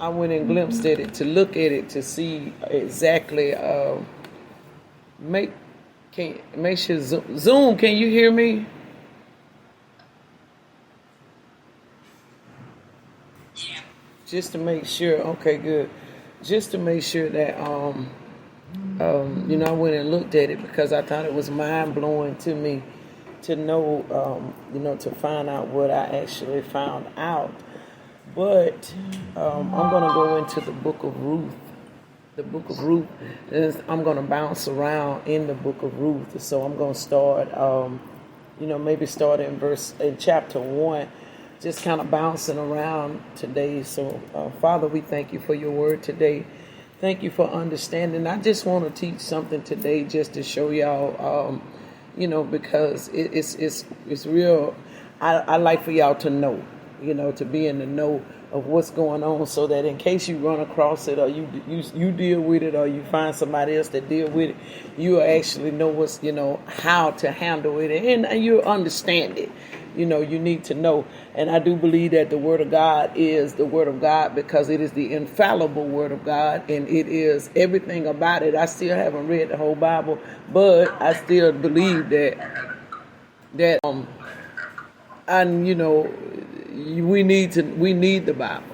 I went and glimpsed at it to look at it to see exactly. Make sure Zoom. Can you hear me? Just to make sure. Okay, good. Just to make sure that I went and looked at it because I thought it was mind blowing to me to know, to find out what I actually found out. But I'm going to go into the book of Ruth. The book of Ruth. I'm going to bounce around in the book of Ruth. So I'm going to start, maybe start in chapter 1, just kind of bouncing around today. So, Father, we thank you for your word today. Thank you for understanding. I just want to teach something today just to show y'all, because it's real. I like for y'all to know, to be in the know of what's going on, so that in case you run across it or you deal with it or you find somebody else that deal with it, you actually know how to handle it and you understand it. You need to know. And I do believe that the word of God is the word of God because it is the infallible word of God and it is everything about it. I still haven't read the whole Bible, but I still believe that we need the Bible.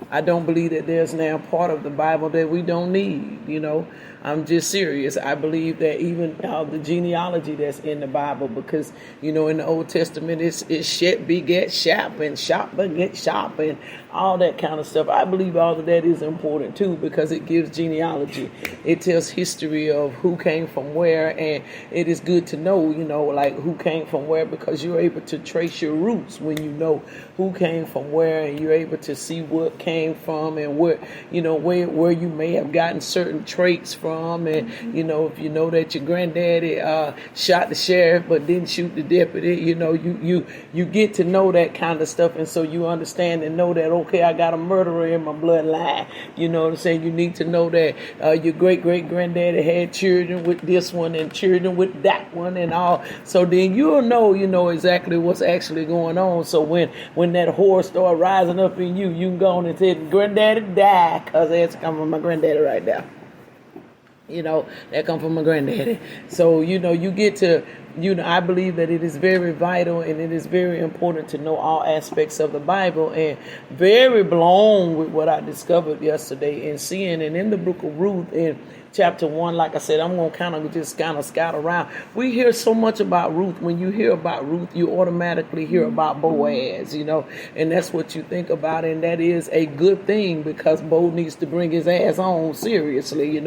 I don't believe that there's now part of the Bible that we don't need. I'm just serious. I believe that even the genealogy that's in the Bible, because in the Old Testament it's Shet beget Shap and Shop beget Shop and all that kind of stuff. I believe all of that is important too because it gives genealogy. It tells history of who came from where, and it is good to know, like who came from where, because you're able to trace your roots when you know who came from where, and you're able to see what came from and where you may have gotten certain traits from. And if you know that your granddaddy shot the sheriff but didn't shoot the deputy, you get to know that kind of stuff, and so you understand and know that, okay, I got a murderer in my bloodline. You know what I'm saying? You need to know that your great granddaddy had children with this one and children with that one and all. So then you'll know exactly what's actually going on. So when that horse start rising up in you can go on and say, granddaddy died, because that's coming from my granddaddy right now. That come from my granddaddy. So, you get to, I believe that it is very vital and it is very important to know all aspects of the Bible, and very blown with what I discovered yesterday and seeing. And in the book of Ruth in chapter 1, like I said, I'm going to kind of scout around. We hear so much about Ruth. When you hear about Ruth, you automatically hear about Boaz, and that's what you think about. And that is a good thing because Bo needs to bring his ass on seriously,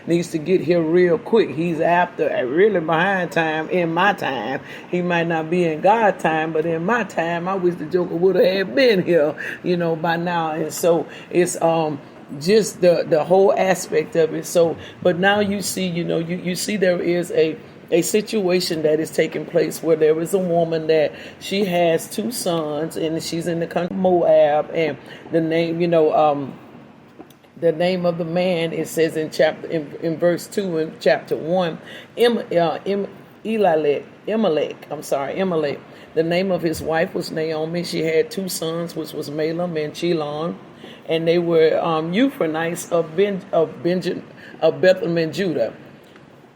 needs to get here real quick. He's after really behind time in my time. He might not be in God's time, but in my time, I wish the Joker would have been here, by now. And so it's, just the whole aspect of it. So, but now you see, you see there is a situation that is taking place where there is a woman that she has 2 sons and she's in the country of Moab, and the name, the name of the man, it says in verse 2 in chapter 1, Imelech. The name of his wife was Naomi. She had 2 sons, which was Mahlon and Chilon. And they were Euphrates of Bethlehem, Judah.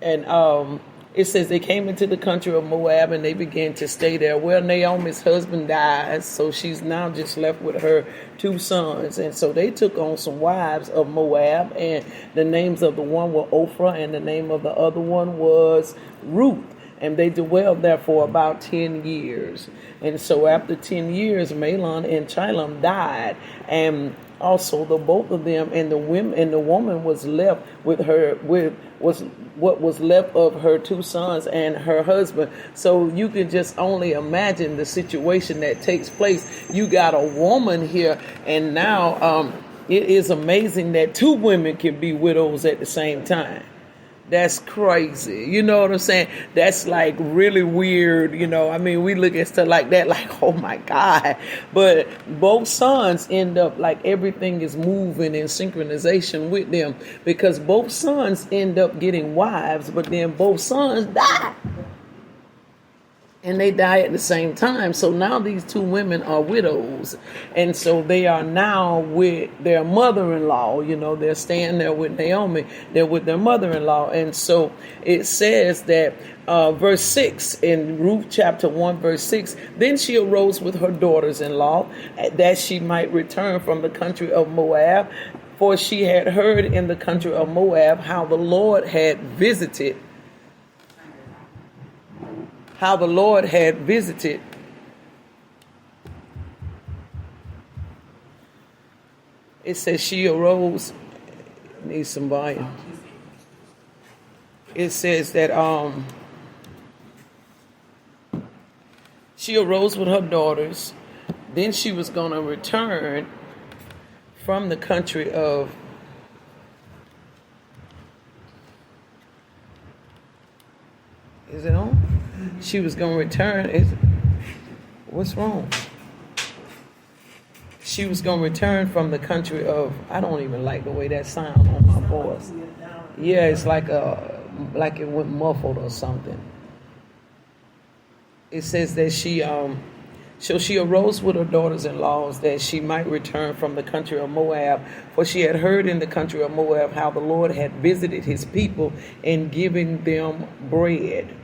And it says they came into the country of Moab and they began to stay there. Well, Naomi's husband died, so she's now just left with her 2 sons. And so they took on some wives of Moab, and the names of the one were Ophrah and the name of the other one was Ruth. And they dwelled there for about 10 years. And so after 10 years, Mahlon and Chilon died, and also the both of them, and the woman was left with what was left of her 2 sons and her husband. So you can just only imagine the situation that takes place. You got a woman here, and now it is amazing that 2 women can be widows at the same time. That's crazy. You know what I'm saying? That's like really weird. We look at stuff like that like, oh my God. But both sons end up like everything is moving in synchronization with them, because both sons end up getting wives, but then both sons die. and they die at the same time. So now these two women are widows, and so they are now with their mother-in-law. They're staying there with Naomi. They're with their mother-in-law. And so it says that verse 6 in Ruth chapter 1 verse 6, then she arose with her daughters-in-law that she might return from the country of Moab, for she had heard in the country of Moab how the Lord had visited It says she arose. Need some volume. It says that she arose with her daughters. Then she was going to return from the country of Is it on? She was going to return. What's wrong? She was going to return from the country of, I don't even like the way that sounds on my voice. Yeah, it's like it went muffled or something. It says that so she arose with her daughters-in-law that she might return from the country of Moab, for she had heard in the country of Moab how the Lord had visited his people in giving them bread.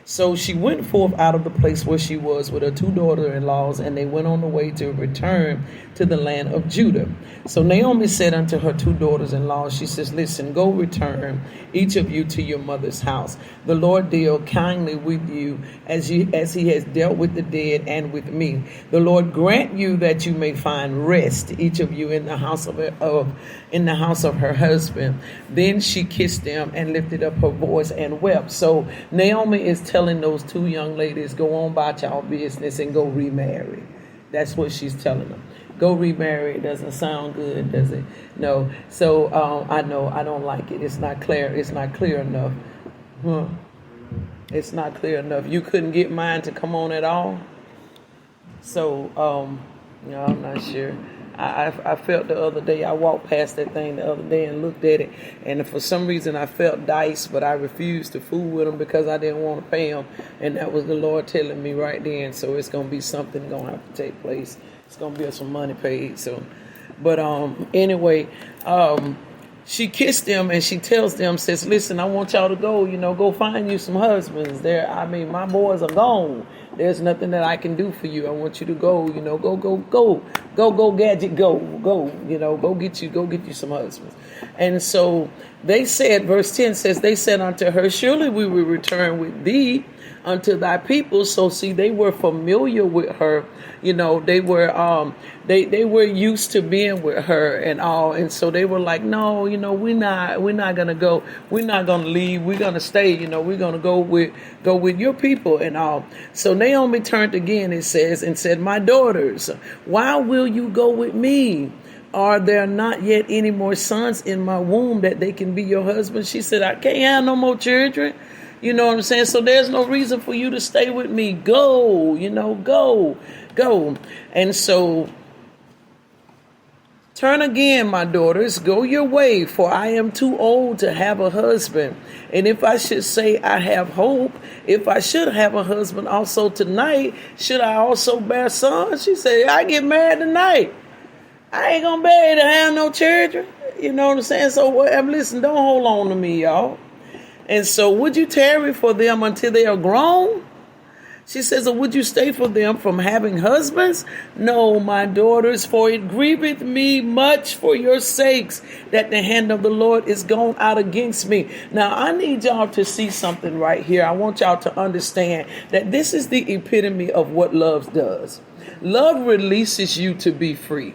So she went forth out of the place where she was with her two daughter-in-laws, and they went on the way to return to the land of Judah. So Naomi said unto her two daughters-in-law, she says, listen, go return, each of you, to your mother's house. The Lord deal kindly with you as he has dealt with the dead and with me. The Lord grant you that you may find rest, each of you, in the house of her husband. Then she kissed them and lifted up her voice and wept. So Naomi is telling those two young ladies, go on about y'all business and go remarry. That's what she's telling them. Go remarry. It doesn't sound good, does it? No. So I know I don't like it. It's not clear. It's not clear enough. It's not clear enough. You couldn't get mine to come on at all. So I'm not sure. I felt the other day, I walked past that thing the other day and looked at it, and for some reason I felt dice, but I refused to fool with them because I didn't want to pay them, and that was the Lord telling me right then. So it's going to be something going to have to take place. It's going to be some money paid. So, but anyway, she kissed them and she tells them, says, listen, I want y'all to go, go find you some husbands. My boys are gone. There's nothing that I can do for you. I want you to go, go, gadget, go, go get you some husbands. And so they said, verse 10 says, they said unto her, surely we will return with thee unto thy people. So see, they were familiar with her. They were they were used to being with her and all, and so they were like, no, we're not gonna go, we're not gonna leave, we're gonna stay, we're gonna go with your people and all. So Naomi turned again, it says, and said, my daughters, why will you go with me? Are there not yet any more sons in my womb that they can be your husband? She said, I can't have no more children. You know what I'm saying? So there's no reason for you to stay with me. Go, go. And so, turn again, my daughters, go your way, for I am too old to have a husband. And if I should say I have hope, if I should have a husband also tonight, should I also bear sons? She said, I get married tonight. I ain't gonna be able to have no children. You know what I'm saying? So, listen, don't hold on to me, y'all. And so, would you tarry for them until they are grown? She says, or would you stay for them from having husbands? No, my daughters, for it grieveth me much for your sakes that the hand of the Lord is gone out against me. Now, I need y'all to see something right here. I want y'all to understand that this is the epitome of what love does. Love releases you to be free.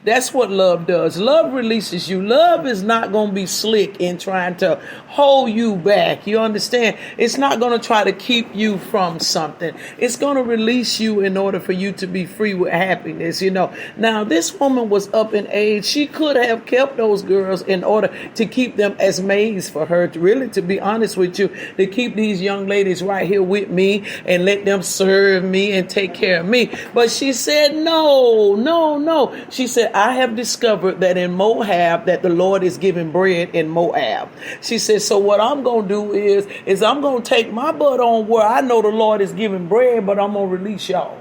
That's what love does. Love releases you. Love is not going to be slick in trying to hold you back. You understand? It's not going to try to keep you from something. It's going to release you in order for you to be free with happiness, Now, this woman was up in age. She could have kept those girls in order to keep them as maids for her, to be honest with you, to keep these young ladies right here with me and let them serve me and take care of me. But she said, no. She said, said, I have discovered that in Moab that the Lord is giving bread in Moab. She said, so what I'm going to do is I'm going to take my butt on where I know the Lord is giving bread, but I'm going to release y'all.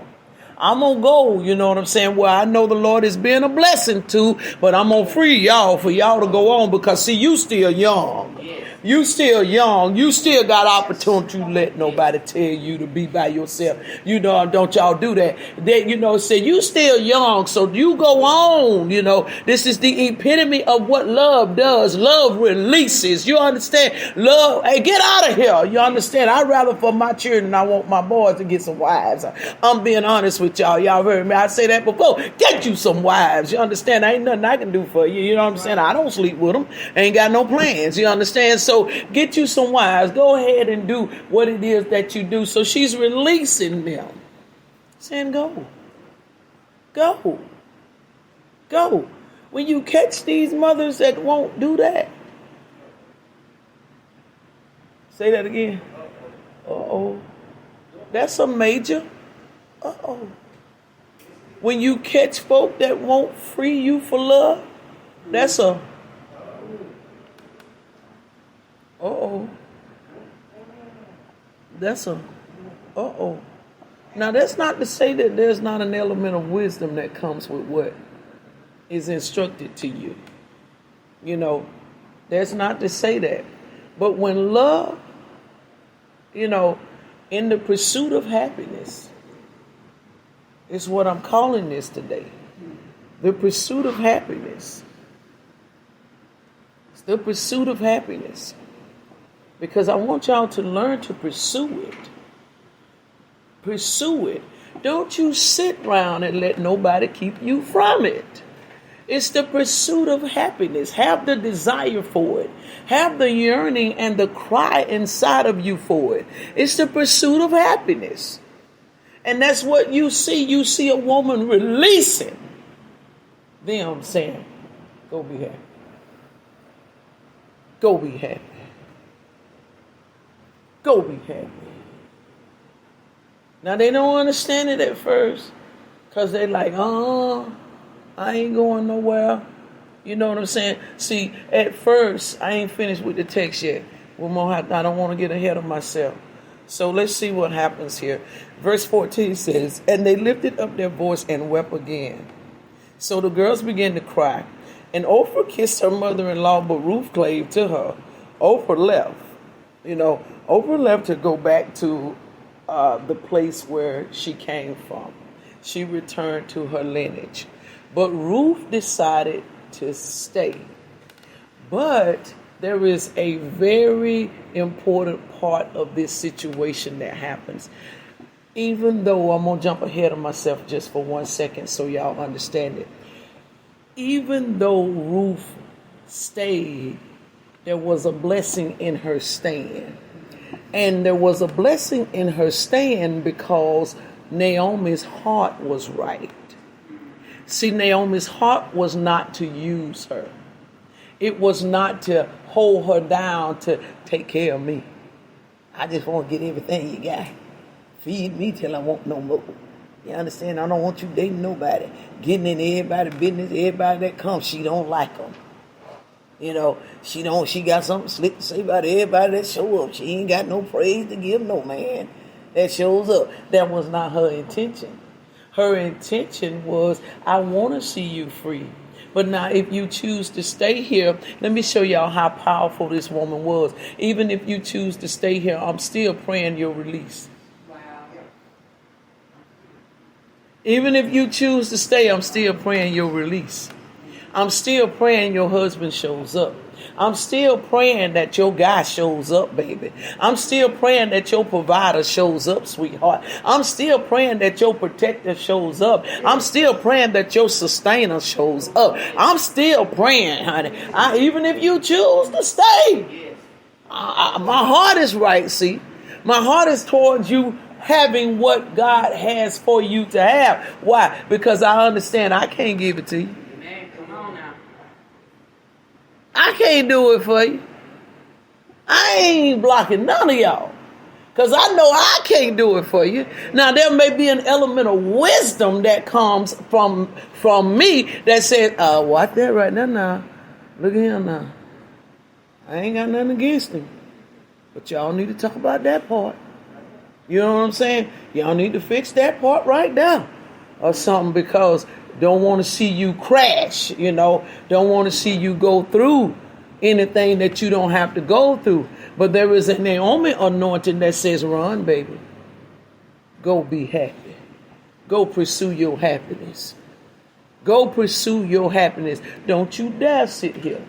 I'm going to go, you know what I'm saying, where I know the Lord is being a blessing to, but I'm going to free y'all for y'all to go on because, see, you still young. You still young. You still got opportunity to let nobody tell you to be by yourself. You know, don't y'all do that. They, you know, say you still young, so you go on. You know, this is the epitome of what love does. Love releases. You understand? Love, hey, get out of here. You understand? I'd rather for my children, I want my boys to get some wives. I'm being honest with y'all. Y'all heard me. I say that before. Get you some wives. You understand? Ain't nothing I can do for you. You know what I'm saying? I don't sleep with them. Ain't got no plans. You understand? So get you some wives. Go ahead and do what it is that you do. So she's releasing them. Saying go. Go. Go. When you catch these mothers that won't do that. Say that again. Uh-oh. That's a major. Uh-oh. When you catch folk that won't free you for love, that's a uh-oh. That's a uh-oh. Now, that's not to say that there's not an element of wisdom that comes with what is instructed to you. You know, that's not to say that. But when love, you know, in the pursuit of happiness, is what I'm calling this today. The pursuit of happiness. It's the pursuit of happiness. Because I want y'all to learn to pursue it. Pursue it. Don't you sit around and let nobody keep you from it. It's the pursuit of happiness. Have the desire for it. Have the yearning and the cry inside of you for it. It's the pursuit of happiness. And that's what you see. You see a woman releasing them saying, go be happy. Go be happy. Go be happy. Now they don't understand it at first because they're like, I ain't going nowhere. You know what I'm saying? See, at first, I ain't finished with the text yet. I don't want to get ahead of myself. So let's see what happens here. Verse 14 says, and they lifted up their voice and wept again. So the girls began to cry. And Oprah kissed her mother-in-law, but Ruth clave to her. Oprah left. You know, Oprah left to go back to the place where she came from. She returned to her lineage. But Ruth decided to stay. But there is a very important part of this situation that happens. Even though I'm going to jump ahead of myself just for 1 second so y'all understand it. Even though Ruth stayed, there was a blessing in her stand. And there was a blessing in her stand because Naomi's heart was right. See, Naomi's heart was not to use her. It was not to hold her down to take care of me. I just want to get everything you got. Feed me till I want no more. You understand? I don't want you dating nobody. Getting in everybody's business, everybody that comes, she don't like them. You know, she got something slick to say about everybody that show up. She ain't got no praise to give no man that shows up. That was not her intention. Her intention was, I want to see you free. But now if you choose to stay here, let me show y'all how powerful this woman was. Even if you choose to stay here, I'm still praying your release. Wow. Even if you choose to stay, I'm still praying your release. I'm still praying your husband shows up. I'm still praying that your guy shows up, baby. I'm still praying that your provider shows up, sweetheart. I'm still praying that your protector shows up. I'm still praying that your sustainer shows up. I'm still praying, honey. Even if you choose to stay, my heart is right, see. My heart is towards you having what God has for you to have. Why? Because I understand I can't give it to you. I can't do it for you. I ain't blocking none of y'all. Because I know I can't do it for you. Now, there may be an element of wisdom that comes from me that says, watch that right now. Look at him now. I ain't got nothing against him. But y'all need to talk about that part. You know what I'm saying? Y'all need to fix that part right now. Or something, because don't want to see you crash, don't want to see you go through anything that you don't have to go through. But there is a Naomi anointing that says, run, baby. Go be happy. Go pursue your happiness. Go pursue your happiness. Don't you dare sit here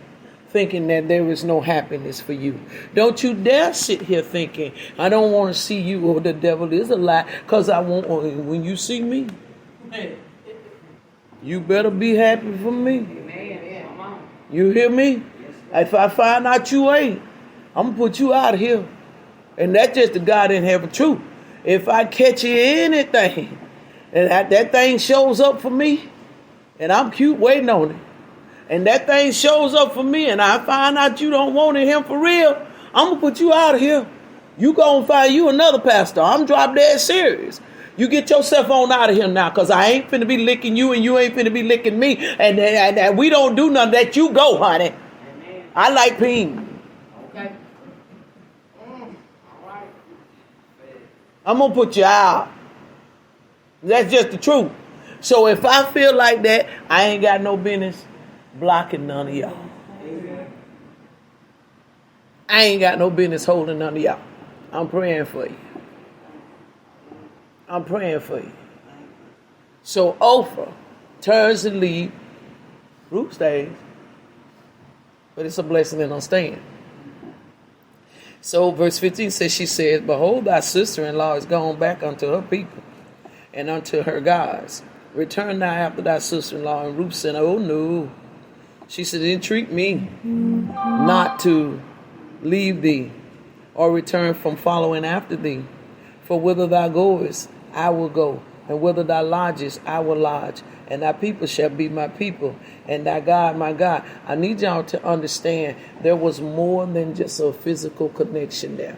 thinking that there is no happiness for you. Don't you dare sit here thinking, I don't want to see you, or the devil is a lie, because I won't. When you see me, you better be happy for me. You hear me? If I find out you ain't, I'm going to put you out of here. And that's just the God in heaven truth. If I catch you anything, and that thing shows up for me, and I'm cute waiting on it, and that thing shows up for me, and I find out you don't want him for real, I'm going to put you out of here. You go and find you another pastor. I'm drop dead serious. You get yourself on out of here now, because I ain't finna be licking you, and you ain't finna be licking me. And we don't do nothing. That you go, honey. Amen. I like peen. Okay. All right. I'm going to put you out. That's just the truth. So if I feel like that, I ain't got no business blocking none of y'all. I ain't got no business holding none of y'all. I'm praying for you. I'm praying for you. So Oprah turns to leave. Ruth stays. But it's a blessing in on staying. So verse 15 says, she says, behold, thy sister-in-law is gone back unto her people and unto her gods. Return now after thy sister-in-law. And Ruth said, oh no. She said, entreat me not to leave thee or return from following after thee. For whither thou goest, I will go, and whither thou lodgest, I will lodge, and thy people shall be my people, and thy God my God. I need y'all to understand there was more than just a physical connection there.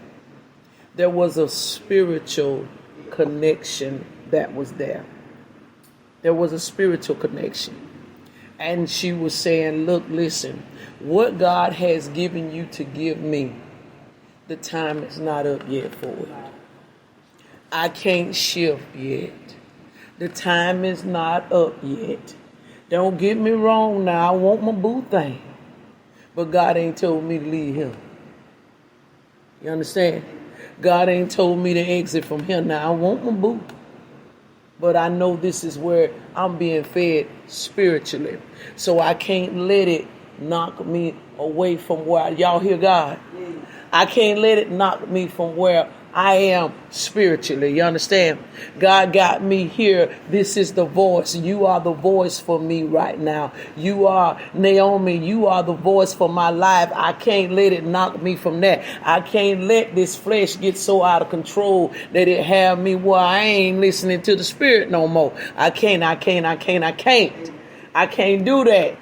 There was a spiritual connection that was there. There was a spiritual connection. And she was saying, look, listen, what God has given you to give me, the time is not up yet for it. I can't shift yet. The time is not up yet. Don't get me wrong now. I want my boo thing. But God ain't told me to leave him. You understand? God ain't told me to exit from here. Now I want my boo. But I know this is where I'm being fed spiritually. So I can't let it knock me away from where, y'all hear God? I can't let it knock me from where I am spiritually. You understand? God got me here. This is the voice. You are the voice for me right now. You are Naomi. You are the voice for my life. I can't let it knock me from that. I can't let this flesh get so out of control that it have me where I ain't listening to the spirit no more. I can't do that.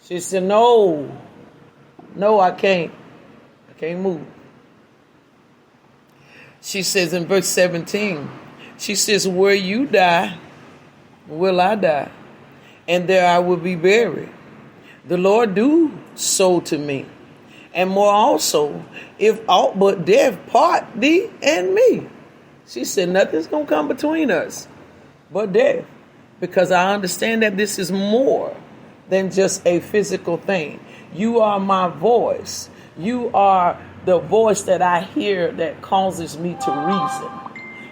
She said, no, I can't. I can't move. She says in verse 17, she says, where you die, will I die, and there I will be buried. The Lord do so to me, and more also, if aught but death part thee and me. She said, nothing's going to come between us but death, because I understand that this is more than just a physical thing. You are my voice. You are the voice that I hear that causes me to reason.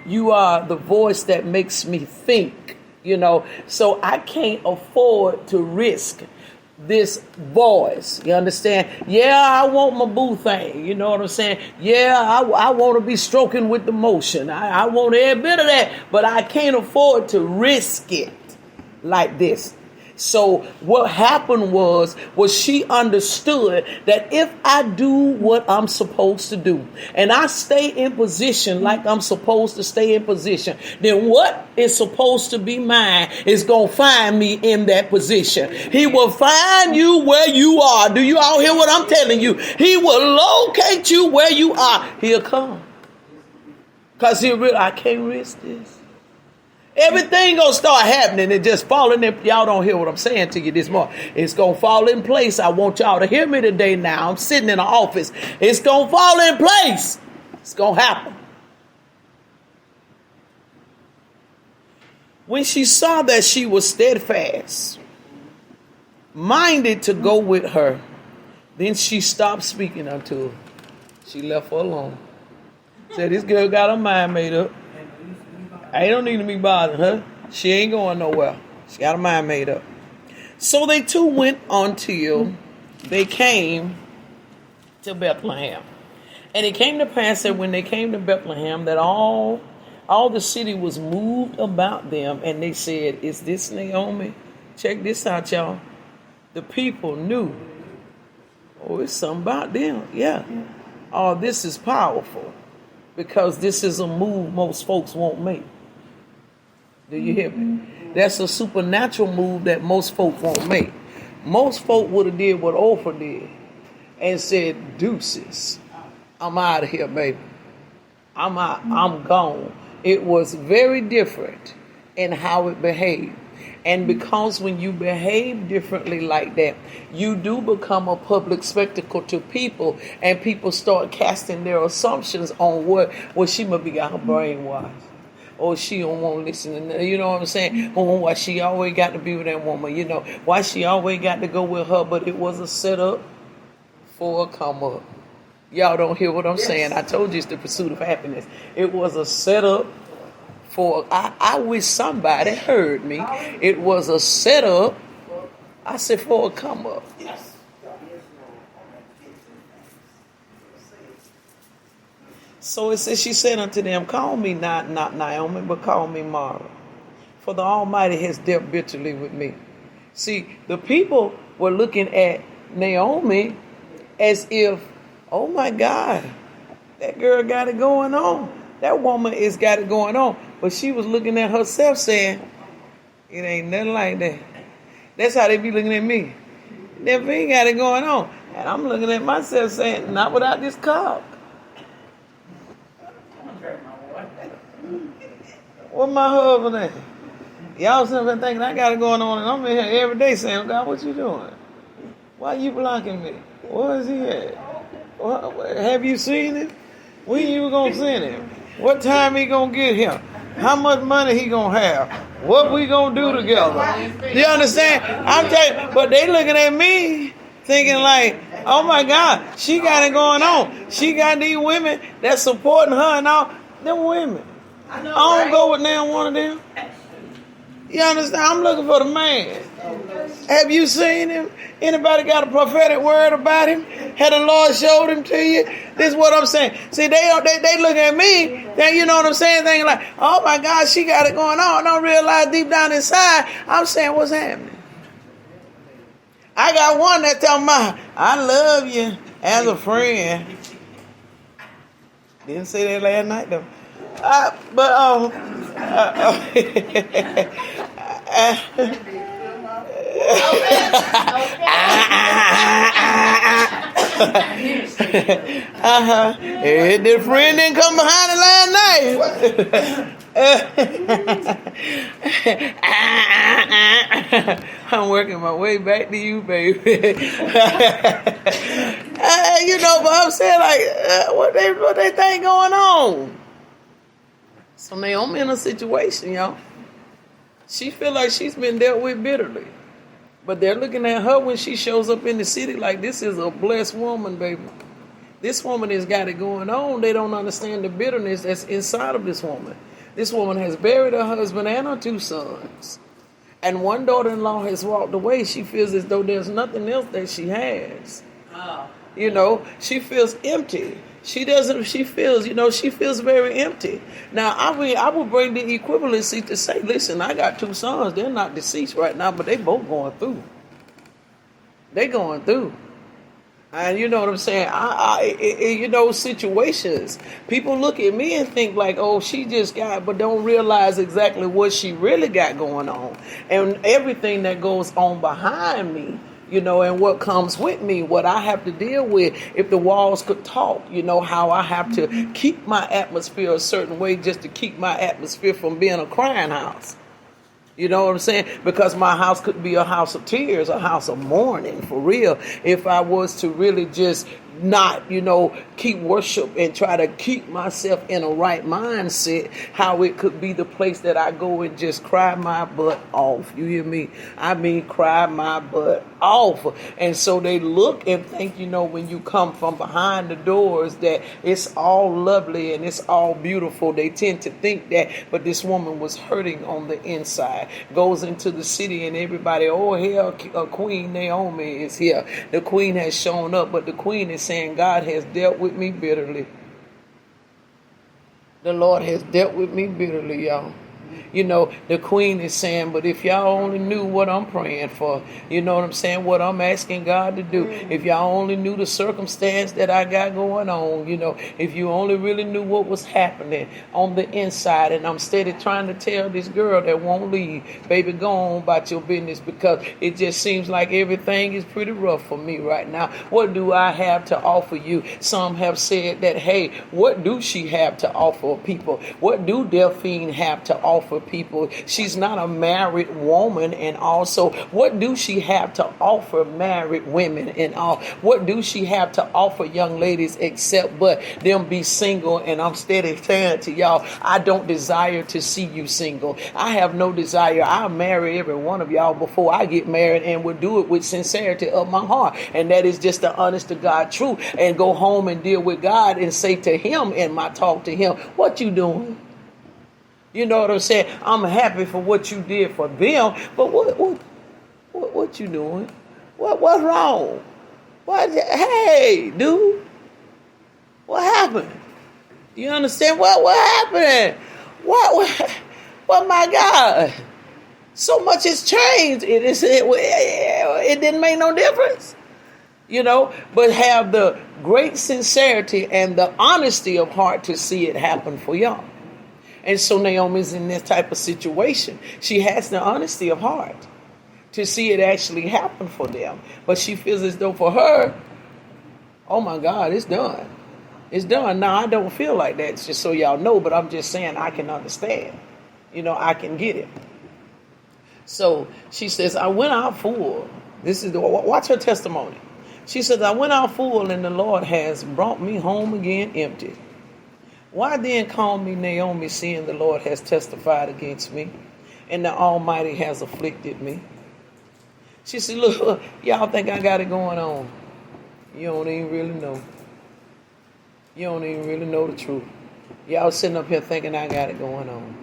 You are the voice that makes me think, So I can't afford to risk this voice. You understand? Yeah, I want my boo thing. You know what I'm saying? Yeah, I want to be stroking with the motion. I want every bit of that, but I can't afford to risk it like this. So what happened was she understood that if I do what I'm supposed to do and I stay in position like I'm supposed to stay in position, then what is supposed to be mine is going to find me in that position. He will find you where you are. Do you all hear what I'm telling you? He will locate you where you are. He'll come. Because I can't risk this. Everything gonna start happening and just falling in. Y'all don't hear what I'm saying to you this morning. It's gonna fall in place. I want y'all to hear me today now. I'm sitting in the office. It's gonna fall in place. It's gonna happen. When she saw that she was steadfast, minded to go with her, then she stopped speaking unto her. She left her alone. Said, this girl got her mind made up. I don't need to be bothering her. She ain't going nowhere. She got her mind made up. So they two went until they came to Bethlehem. And it came to pass that when they came to Bethlehem, that all the city was moved about them. And they said, is this Naomi? Check this out, y'all. The people knew. Oh, it's something about them. Yeah. Oh, this is powerful. Because this is a move most folks won't make. Do you hear me? That's a supernatural move that most folk won't make. Most folk would have did what Oprah did and said, deuces. I'm out of here, baby. I'm out. I'm gone. It was very different in how it behaved. And because when you behave differently like that, you do become a public spectacle to people, and people start casting their assumptions on what she must be got her brainwashed. Or she don't want to listen to, you know what I'm saying? Or why she always got to be with that woman, you know. Why she always got to go with her, but it was a setup for a come up. Y'all don't hear what I'm saying. I told you it's the pursuit of happiness. It was a setup for, I wish somebody heard me. It was a setup, I said, for a come up. So it says, she said unto them, call me not Naomi, but call me Mara. For the Almighty has dealt bitterly with me. See, the people were looking at Naomi as if, oh my God, that girl got it going on. That woman has got it going on. But she was looking at herself saying, it ain't nothing like that. That's how they be looking at me. Never ain't got it going on. And I'm looking at myself saying, not without this cock. What my husband at? Y'all sitting there thinking I got it going on, and I'm in here every day saying, God, what you doing? Why you blocking me? Where is he at? Have you seen him? When you gonna send him? What time he gonna get here? How much money he gonna have? What we gonna do together? You understand? I'm telling you, but they looking at me thinking like, oh my God, she got it going on. She got these women that's supporting her and all. Them women. I don't go with now one of them. You understand? I'm looking for the man. Have you seen him? Anybody got a prophetic word about him? Had the Lord showed him to you? This is what I'm saying. See, they look at me, then you know what I'm saying? Thinking like, oh my God, she got it going on. I don't realize deep down inside, I'm saying, what's happening? I got one that tell me, I love you as a friend. Didn't say that last night though. The friend didn't come behind it last night. I'm working my way back to you, baby. You know, but I'm saying like, what they think going on? So Naomi in a situation, y'all. She feel like she's been dealt with bitterly. But they're looking at her when she shows up in the city like this is a blessed woman, baby. This woman has got it going on. They don't understand the bitterness that's inside of this woman. This woman has buried her husband and her two sons. And one daughter-in-law has walked away. She feels as though there's nothing else that she has. Oh. You know, she feels empty. She feels very empty. Now, I would bring the equivalency to say, listen, I got two sons. They're not deceased right now, but they both going through. They going through. And you know what I'm saying? Situations. People look at me and think like, oh, she just got, but don't realize exactly what she really got going on. And everything that goes on behind me, and what comes with me, what I have to deal with. If the walls could talk, how I have to keep my atmosphere a certain way just to keep my atmosphere from being a crying house. You know what I'm saying? Because my house could be a house of tears, a house of mourning, for real. If I was to really just not, keep worship and try to keep myself in a right mindset, how it could be the place that I go and just cry my butt off. You hear me? I mean, cry my butt off. And so they look and think, when you come from behind the doors that it's all lovely and it's all beautiful. They tend to think that, but this woman was hurting on the inside. Goes into the city and everybody, oh, hell, Queen Naomi is here. The queen has shown up, but the queen is saying, God has dealt with me bitterly. The Lord has dealt with me bitterly, y'all. The queen is saying, but if y'all only knew what I'm praying for, you know what I'm saying, what I'm asking God to do, if y'all only knew the circumstance that I got going on, if you only really knew what was happening on the inside. And I'm steady trying to tell this girl that won't leave, baby, go on about your business, because it just seems like everything is pretty rough for me right now. What do I have to offer you? Some have said that, hey, what do she have to offer people? What do Delphine have to offer people? She's not a married woman. And also, what do she have to offer married women and all? What do she have to offer young ladies except but them be single? And I'm steady saying to y'all, I don't desire to see you single. I have no desire. I'll marry every one of y'all before I get married, and will do it with sincerity of my heart. And that is just the honest to God truth. And go home and deal with God and say to him in my talk to him, what you doing? You know what I'm saying? I'm happy for what you did for them, but what you doing? What's wrong? Hey, dude, what happened? You understand what happened? What? My God, so much has changed. It didn't make no difference, But have the great sincerity and the honesty of heart to see it happen for y'all. And so Naomi's in this type of situation. She has the honesty of heart to see it actually happen for them. But she feels as though for her, oh my God, it's done. It's done. Now, I don't feel like that, just so y'all know, but I'm just saying I can understand. I can get it. So she says, I went out full. Watch her testimony. She says, I went out full and the Lord has brought me home again empty. Why then call me Naomi, seeing the Lord has testified against me and the Almighty has afflicted me? She said, look, y'all think I got it going on. You don't even really know. You don't even really know the truth. Y'all sitting up here thinking I got it going on.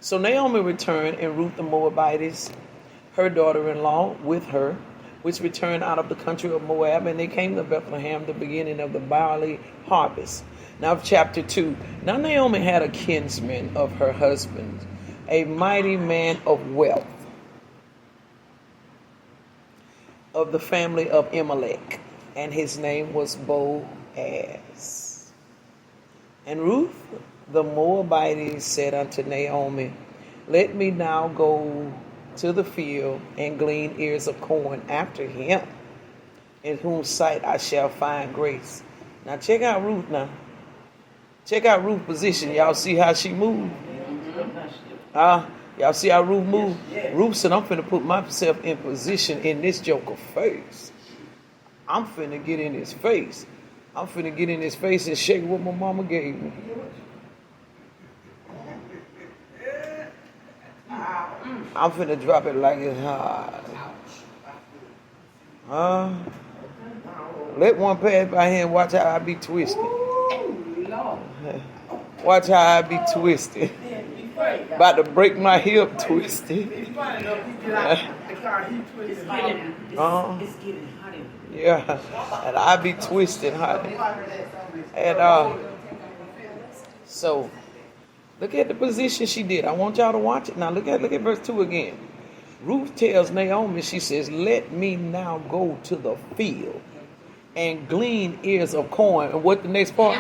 So Naomi returned, and Ruth the Moabitess, her daughter-in-law, with her, which returned out of the country of Moab, and they came to Bethlehem, the beginning of the barley harvest. Now, chapter 2. Now Naomi had a kinsman of her husband, a mighty man of wealth, of the family of Elimelech, and his name was Boaz. And Ruth the Moabitess said unto Naomi, let me now go to the field and glean ears of corn after him, in whose sight I shall find grace. Now check out Ruth now. Check out Ruth's position. Y'all see how she moved? Y'all see how Ruth moved? Ruth said, I'm finna put myself in position in this joker face. I'm finna get in his face. I'm finna get in his face and shake what my mama gave me. I'm finna drop it like it's hot. Let one pass by here and watch how I be twisted. Watch how I be twisted. About to break my hip twisted. It's getting hot. Yeah, and I be twisted, honey. And so look at the position she did. I want y'all to watch it. Now look at verse 2 again. Ruth tells Naomi, she says, let me now go to the field and glean ears of corn. And what the next part?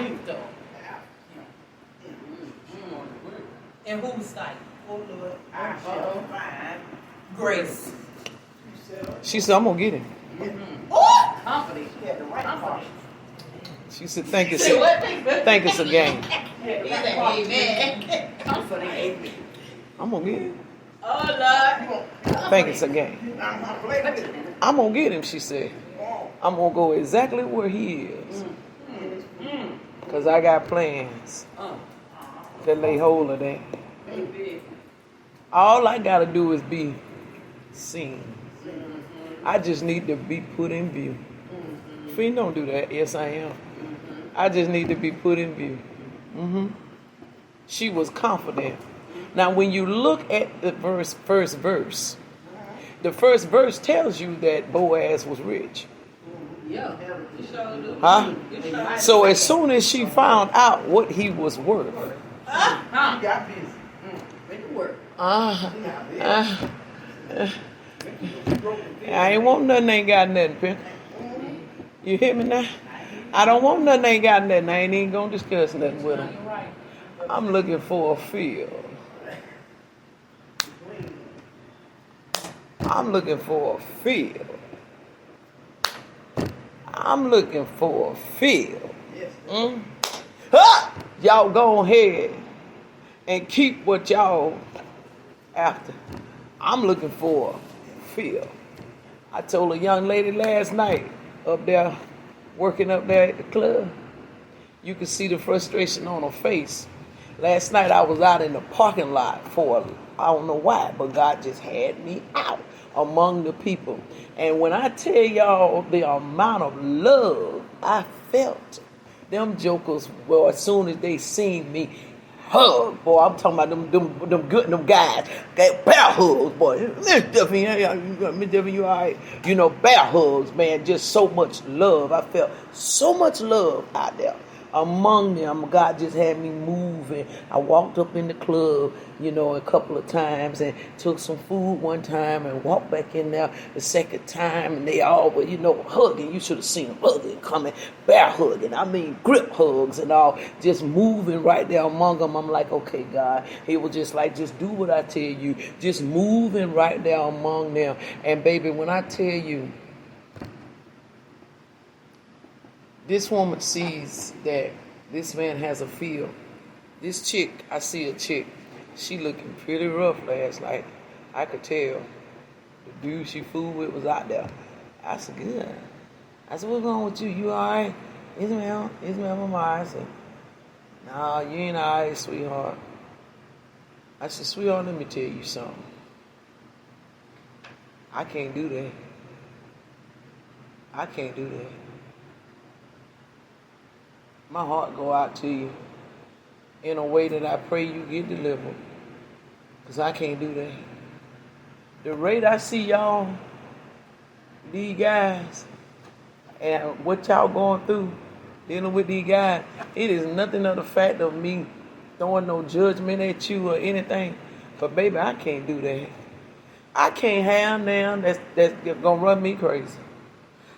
And whose sight? Oh Lord, I shall find grace. She said, I'm gonna get him. Confidence. Confidence. She said, think it's a game. Amen. Confidence. I'm gonna get him. Oh, Lord. Think it's a game. I'm gonna get him, she said. I'm gonna go exactly where he is. Because I got plans that lay hold of that. All I gotta do is be seen. I just need to be put in view. Msphine, don't do that. Yes, I am. I just need to be put in view. She was confident. Now, when you look at the first verse, the first verse tells you that Boaz was rich. Yeah. Huh? So as soon as she found out what he was worth, Got busy. Make it work. I ain't want nothing, ain't got nothing, Pimp. You hear me now? I don't want nothing, ain't got nothing. I ain't even gonna discuss nothing with him. I'm looking for a field. I'm looking for a field. I'm looking for a field. Y'all go ahead and keep what y'all after. I'm looking for a field. I told a young lady last night up there, working up there at the club, you could see the frustration on her face. Last night I was out in the parking lot I don't know why, but God just had me out among the people. And when I tell y'all the amount of love I felt, them jokers, well, as soon as they seen me hug, boy, I'm talking about them guys, got bear hugs, boy. Miss Duffy, you all right? You know, bear hugs, man, just so much love. I felt so much love out there. Among them, God just had me moving. I walked up in the club, a couple of times and took some food one time and walked back in there the second time, and they all were, hugging. You should have seen them hugging, coming, bear hugging. I mean, grip hugs and all, just moving right there among them. I'm like, okay, God. He was just like, just do what I tell you. Just moving right there among them. And baby, when I tell you, this woman sees that this man has a field. This chick, I see a chick, she looking pretty rough last night. I could tell. The dude she fooled with was out there. I said, good. I said, what's wrong with you? You all right? Yes, ma'am. Yes, ma'am, I'm all right. I said, nah, you ain't all right, sweetheart. I said, sweetheart, let me tell you something. I can't do that. I can't do that. My heart go out to you in a way that I pray you get delivered. Because I can't do that. The rate I see y'all, these guys, and what y'all going through, dealing with these guys, it is nothing of the fact of me throwing no judgment at you or anything. But baby, I can't do that. I can't have them that's going to run me crazy.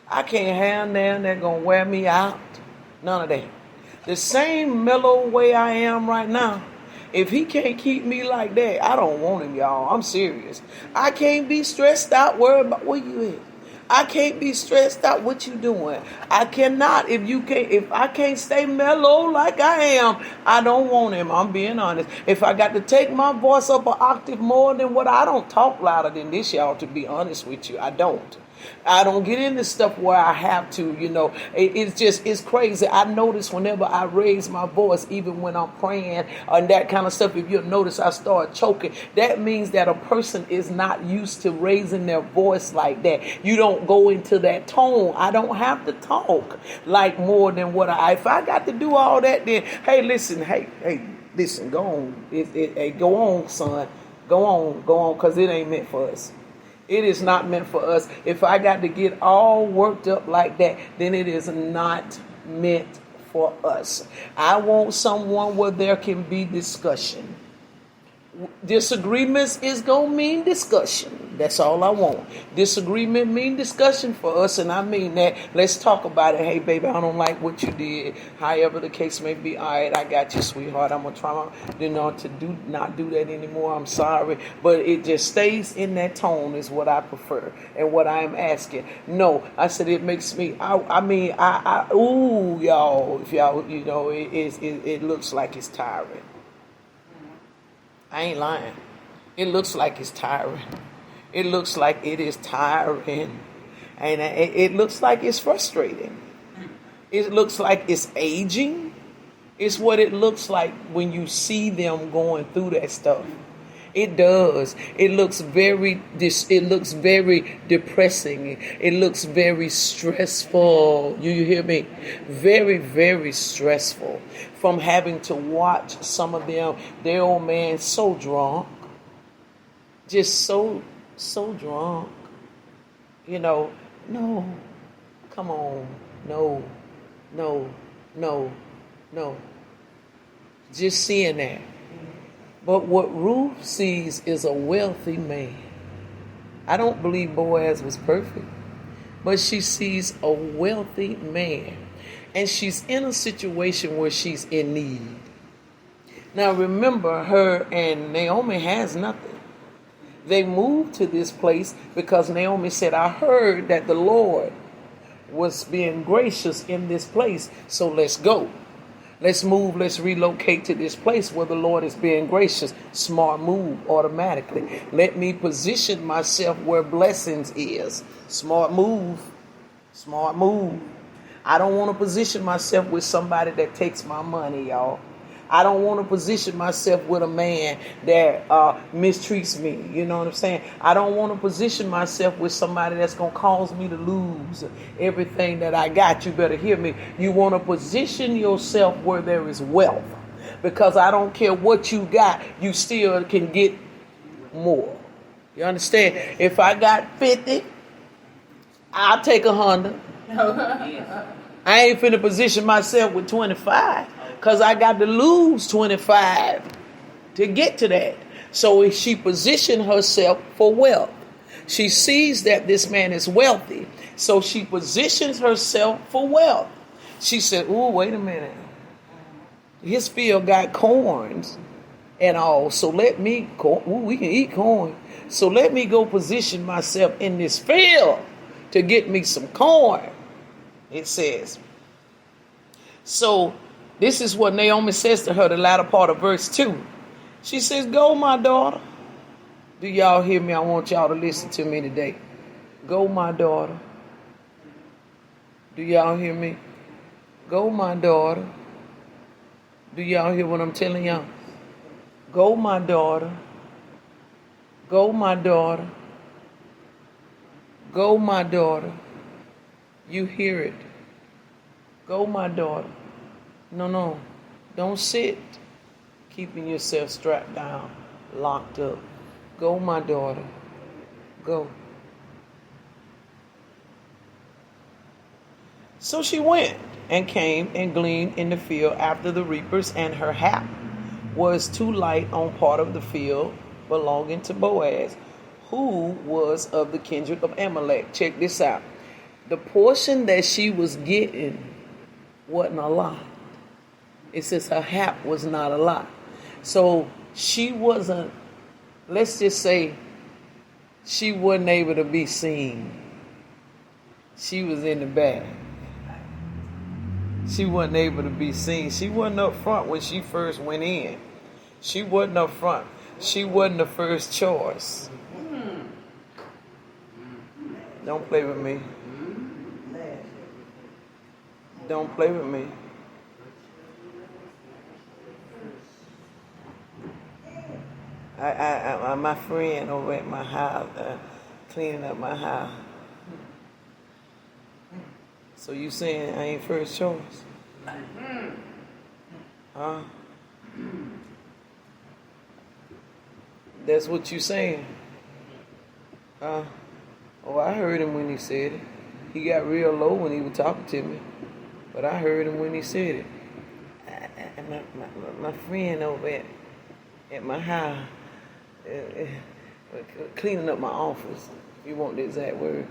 I can't have them that's going to wear me out. None of that. The same mellow way I am right now, if he can't keep me like that, I don't want him, y'all. I'm serious. I can't be stressed out, worried about where you at. I can't be stressed out what you doing. I cannot. If I can't stay mellow like I am, I don't want him. I'm being honest. If I got to take my voice up an octave more than what I don't talk louder than this, y'all, to be honest with you. I don't get into stuff where I have to, it's crazy. I notice whenever I raise my voice, even when I'm praying and that kind of stuff, if you'll notice I start choking, that means that a person is not used to raising their voice like that. You don't go into that tone. I don't have to talk like more than what if I got to do all that, then, hey, listen, go on. Go on, son. Go on, because it ain't meant for us. It is not meant for us. If I got to get all worked up like that, then it is not meant for us. I want someone where there can be discussion. Disagreements is gonna mean discussion. That's all I want. Disagreement mean discussion for us, and I mean that. Let's talk about it. Hey, baby, I don't like what you did. However the case may be. All right, I got you, sweetheart. I'm gonna try to not do that anymore. I'm sorry, but it just stays in that tone is what I prefer and what I am asking. No, I said it makes me. Ooh, y'all. If y'all, it looks like it's tiring. I ain't lying. It looks like it's tiring. It looks like it is tiring. And it looks like it's frustrating. It looks like it's aging. It's what it looks like when you see them going through that stuff. It does. It looks very depressing. It looks very stressful. You hear me? Very, very stressful. From having to watch some of them, their old man so drunk. Just so drunk. No. Come on. No. Just seeing that. But what Ruth sees is a wealthy man. I don't believe Boaz was perfect, but she sees a wealthy man. And she's in a situation where she's in need. Now remember, her and Naomi has nothing. They moved to this place because Naomi said, I heard that the Lord was being gracious in this place, so let's go. Let's move, let's relocate to this place where the Lord is being gracious. Smart move automatically. Let me position myself where blessings is. Smart move. Smart move. I don't want to position myself with somebody that takes my money, y'all. I don't want to position myself with a man that mistreats me. You know what I'm saying? I don't want to position myself with somebody that's going to cause me to lose everything that I got. You better hear me. You want to position yourself where there is wealth. Because I don't care what you got, you still can get more. You understand? If I got 50, I'll take 100. I ain't finna position myself with 25. Because I got to lose 25 to get to that. So she positioned herself for wealth. She sees that this man is wealthy. So she positions herself for wealth. She said, ooh, wait a minute. His field got corns and all. So let me, we can eat corn. So let me go position myself in this field to get me some corn. It says. So this is what Naomi says to her, the latter part of verse 2. She says, go, my daughter. Do y'all hear me? I want y'all to listen to me today. Go, my daughter. Do y'all hear me? Go, my daughter. Do y'all hear what I'm telling y'all? Go, my daughter. Go, my daughter. Go, my daughter. You hear it. Go, my daughter. No. Don't sit keeping yourself strapped down, locked up. Go, my daughter. Go. So she went and came and gleaned in the field after the reapers, and her hap was too light on part of the field belonging to Boaz, who was of the kindred of Amalek. Check this out. The portion that she was getting wasn't a lot. It says her hap was not a lot. So she wasn't, let's just say, she wasn't able to be seen. She was in the back. She wasn't able to be seen. She wasn't up front when she first went in. She wasn't up front. She wasn't the first choice. Don't play with me. Don't play with me. I my friend over at my house, cleaning up my house. So you saying I ain't first choice? Huh? That's what you saying? Oh, I heard him when he said it. He got real low when he was talking to me, but I heard him when he said it. My friend over at my house, cleaning up my office. If you want the exact word.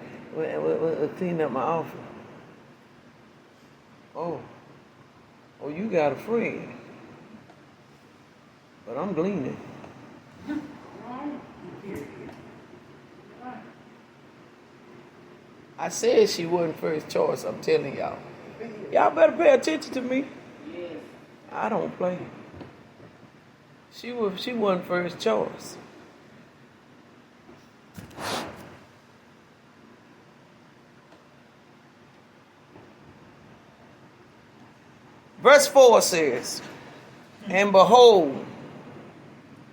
Cleaning up my office. Oh, you got a friend. But I'm gleaning. I said she wasn't first choice, I'm telling y'all. Y'all better pay attention to me. I don't play. She wasn't first choice. Verse 4 says, and behold,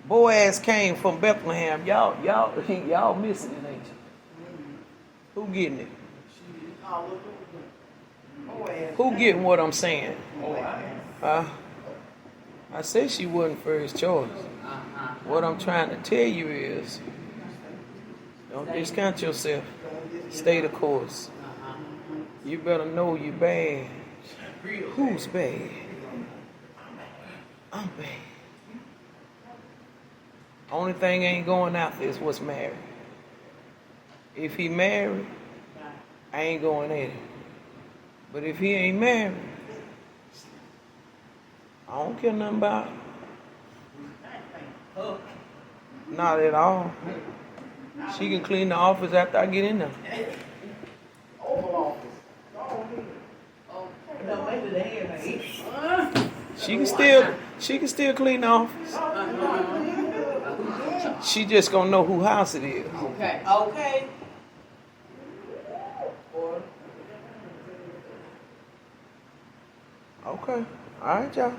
Boaz came from Bethlehem. Y'all missing it, ain't you? Who getting it? Who getting what I'm saying? I said she wasn't first choice. What I'm trying to tell you is, don't discount yourself. Stay the course. You better know you bad. Who's bad? I'm bad. Only thing ain't going after is what's married. If he married, I ain't going at it. But if he ain't married, I don't care nothing about it. Not at all. She can clean the office after I get in there. She can still clean the office. She just gonna know whose house it is. Okay. Okay. All right, y'all.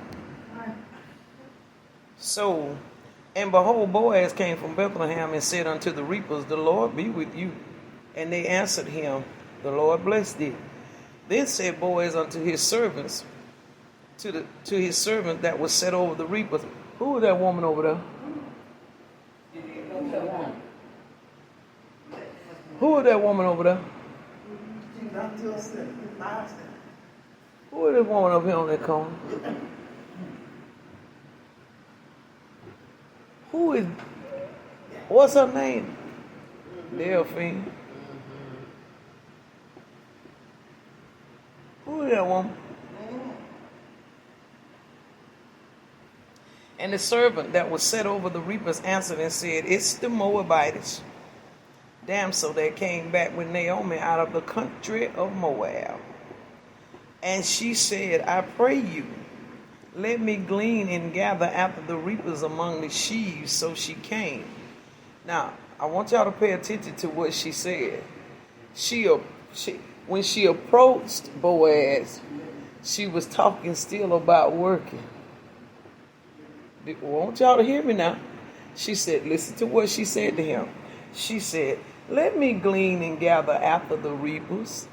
So, and behold, Boaz came from Bethlehem and said unto the reapers, the Lord be with you. And they answered him, the Lord bless thee. Then said Boaz unto his servants, to his servant that was set over the reapers. Who was that woman over there? Who was that woman over there? Who is this woman over here on that corner? Who is, what's her name? Delphine. Who is that woman? And the servant that was set over the reapers answered and said, it's the Moabitess damsel that came back with Naomi out of the country of Moab. And she said, I pray you, let me glean and gather after the reapers among the sheaves. So she came. Now, I want y'all to pay attention to what she said. When she approached Boaz, she was talking still about working. I want y'all to hear me now. She said, listen to what she said to him. She said, let me glean and gather after the reapers.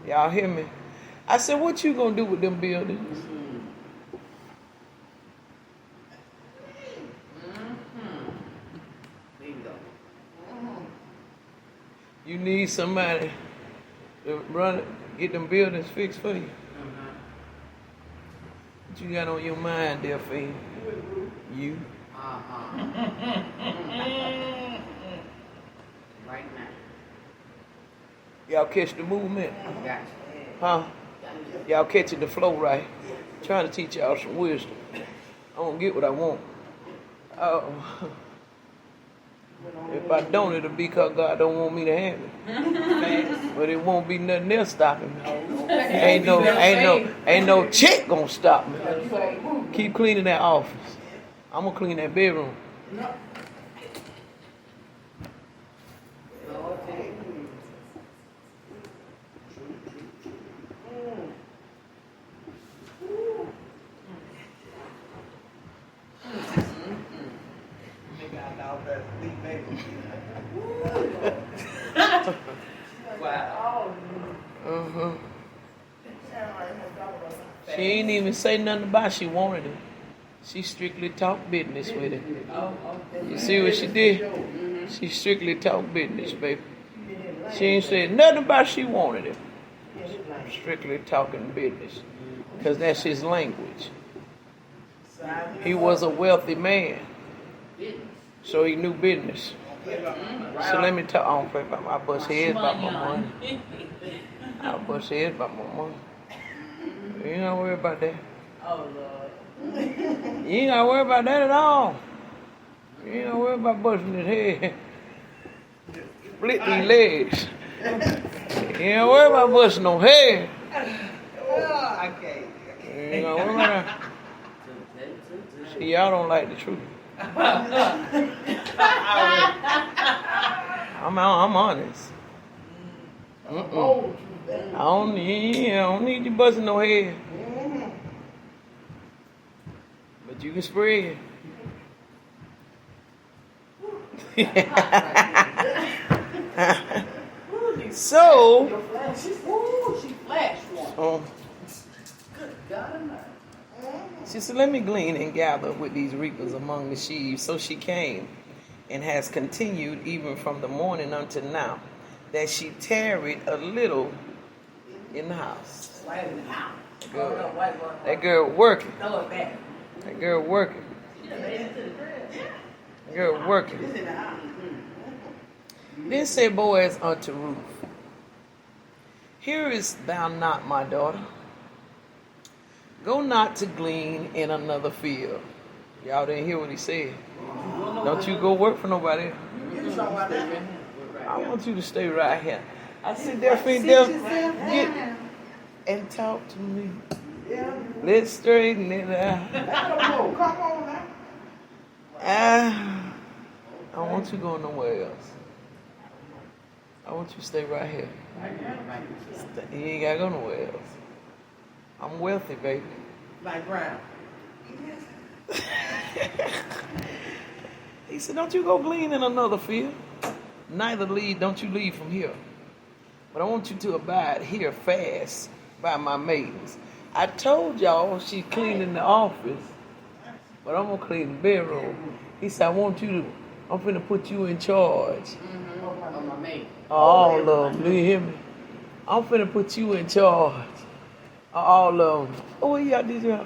Y'all hear me? I said, what you gonna do with them buildings? You need somebody to run it, get them buildings fixed for you. What you got on your mind, Delphine? You. Right now. Y'all catch the movement? Gotcha. Huh? Y'all catching the flow right? Trying to teach y'all some wisdom. I don't get what I want. If I don't, it'll be because God don't want me to have it. But it won't be nothing else stopping me. Ain't no chick gonna stop me. Keep cleaning that office. I'm gonna clean that bedroom. She ain't even say nothing about she wanted it. She strictly talked business with it. You see what she did? She strictly talked business, baby. She ain't said nothing about she wanted it. Strictly talking business. Because that's his language. He was a wealthy man. So he knew business. So let me talk. I don't play about my bust head about my money. I bust head about my money. You ain't gotta worry about that. Oh, Lord. You ain't gotta worry about that at all. You ain't gotta worry about busting his head. Split these legs. You ain't gotta worry about busting no head. I can't. You ain't gotta worry about that. See, y'all don't like the truth. I'm honest. I don't need you busting no head. But you can spread. So, She flashed one. Good God Almighty. She said, let me glean and gather with these reapers among the sheaves. So she came and has continued even from the morning until now, that she tarried a little in the house. Good. That girl working. That girl working. That girl working. Then said Boaz unto Ruth, hearest thou not, my daughter? Go not to glean in another field. Y'all didn't hear what he said. Don't you go work for nobody else. I want you to stay right here. I sit there, get and talk to me. Let's straighten it out. Come on now. I don't want you going nowhere else. I want you to stay right here. You ain't gotta go nowhere else. I'm wealthy, baby. Like Brown. He said, don't you go glean in another field. Don't you leave from here. But I want you to abide here fast by my maidens. I told y'all she's cleaning the office, but I'm going to clean the bedroom. He said, I'm finna put you in charge. Oh, my maid. All of them. Do you hear me? I'm finna put you in charge. All of them. Oh, yeah, did you?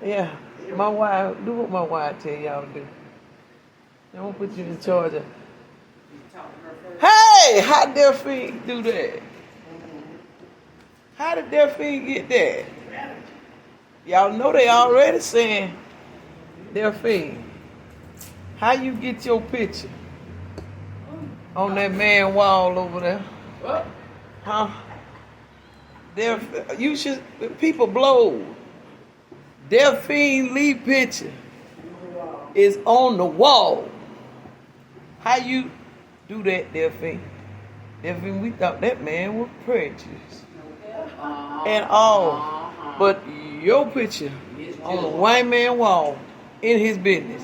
Yeah. My wife, do what my wife tell y'all to do. I'm gonna put you in charge of. Hey, how did Delphine do that? How did Delphine get that? Y'all know they already saying, Delphine, how you get your picture on that man wall over there? What? Huh? You should, people blow. Delphine Lee picture is on the wall. How you do that, Delphine? Delphine, we thought that man was prejudiced and all. But your picture on the white man wall in his business.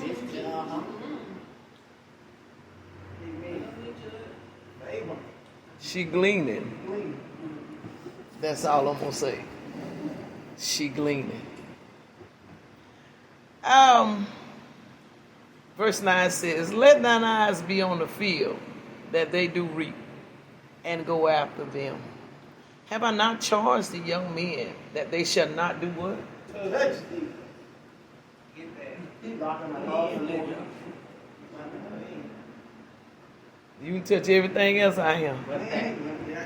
She gleaning. That's all I'm gonna say. She gleaning. Verse 9 says, let thine eyes be on the field, that they do reap, and go after them. Have I not charged the young men that they shall not do what? You can touch everything else out here.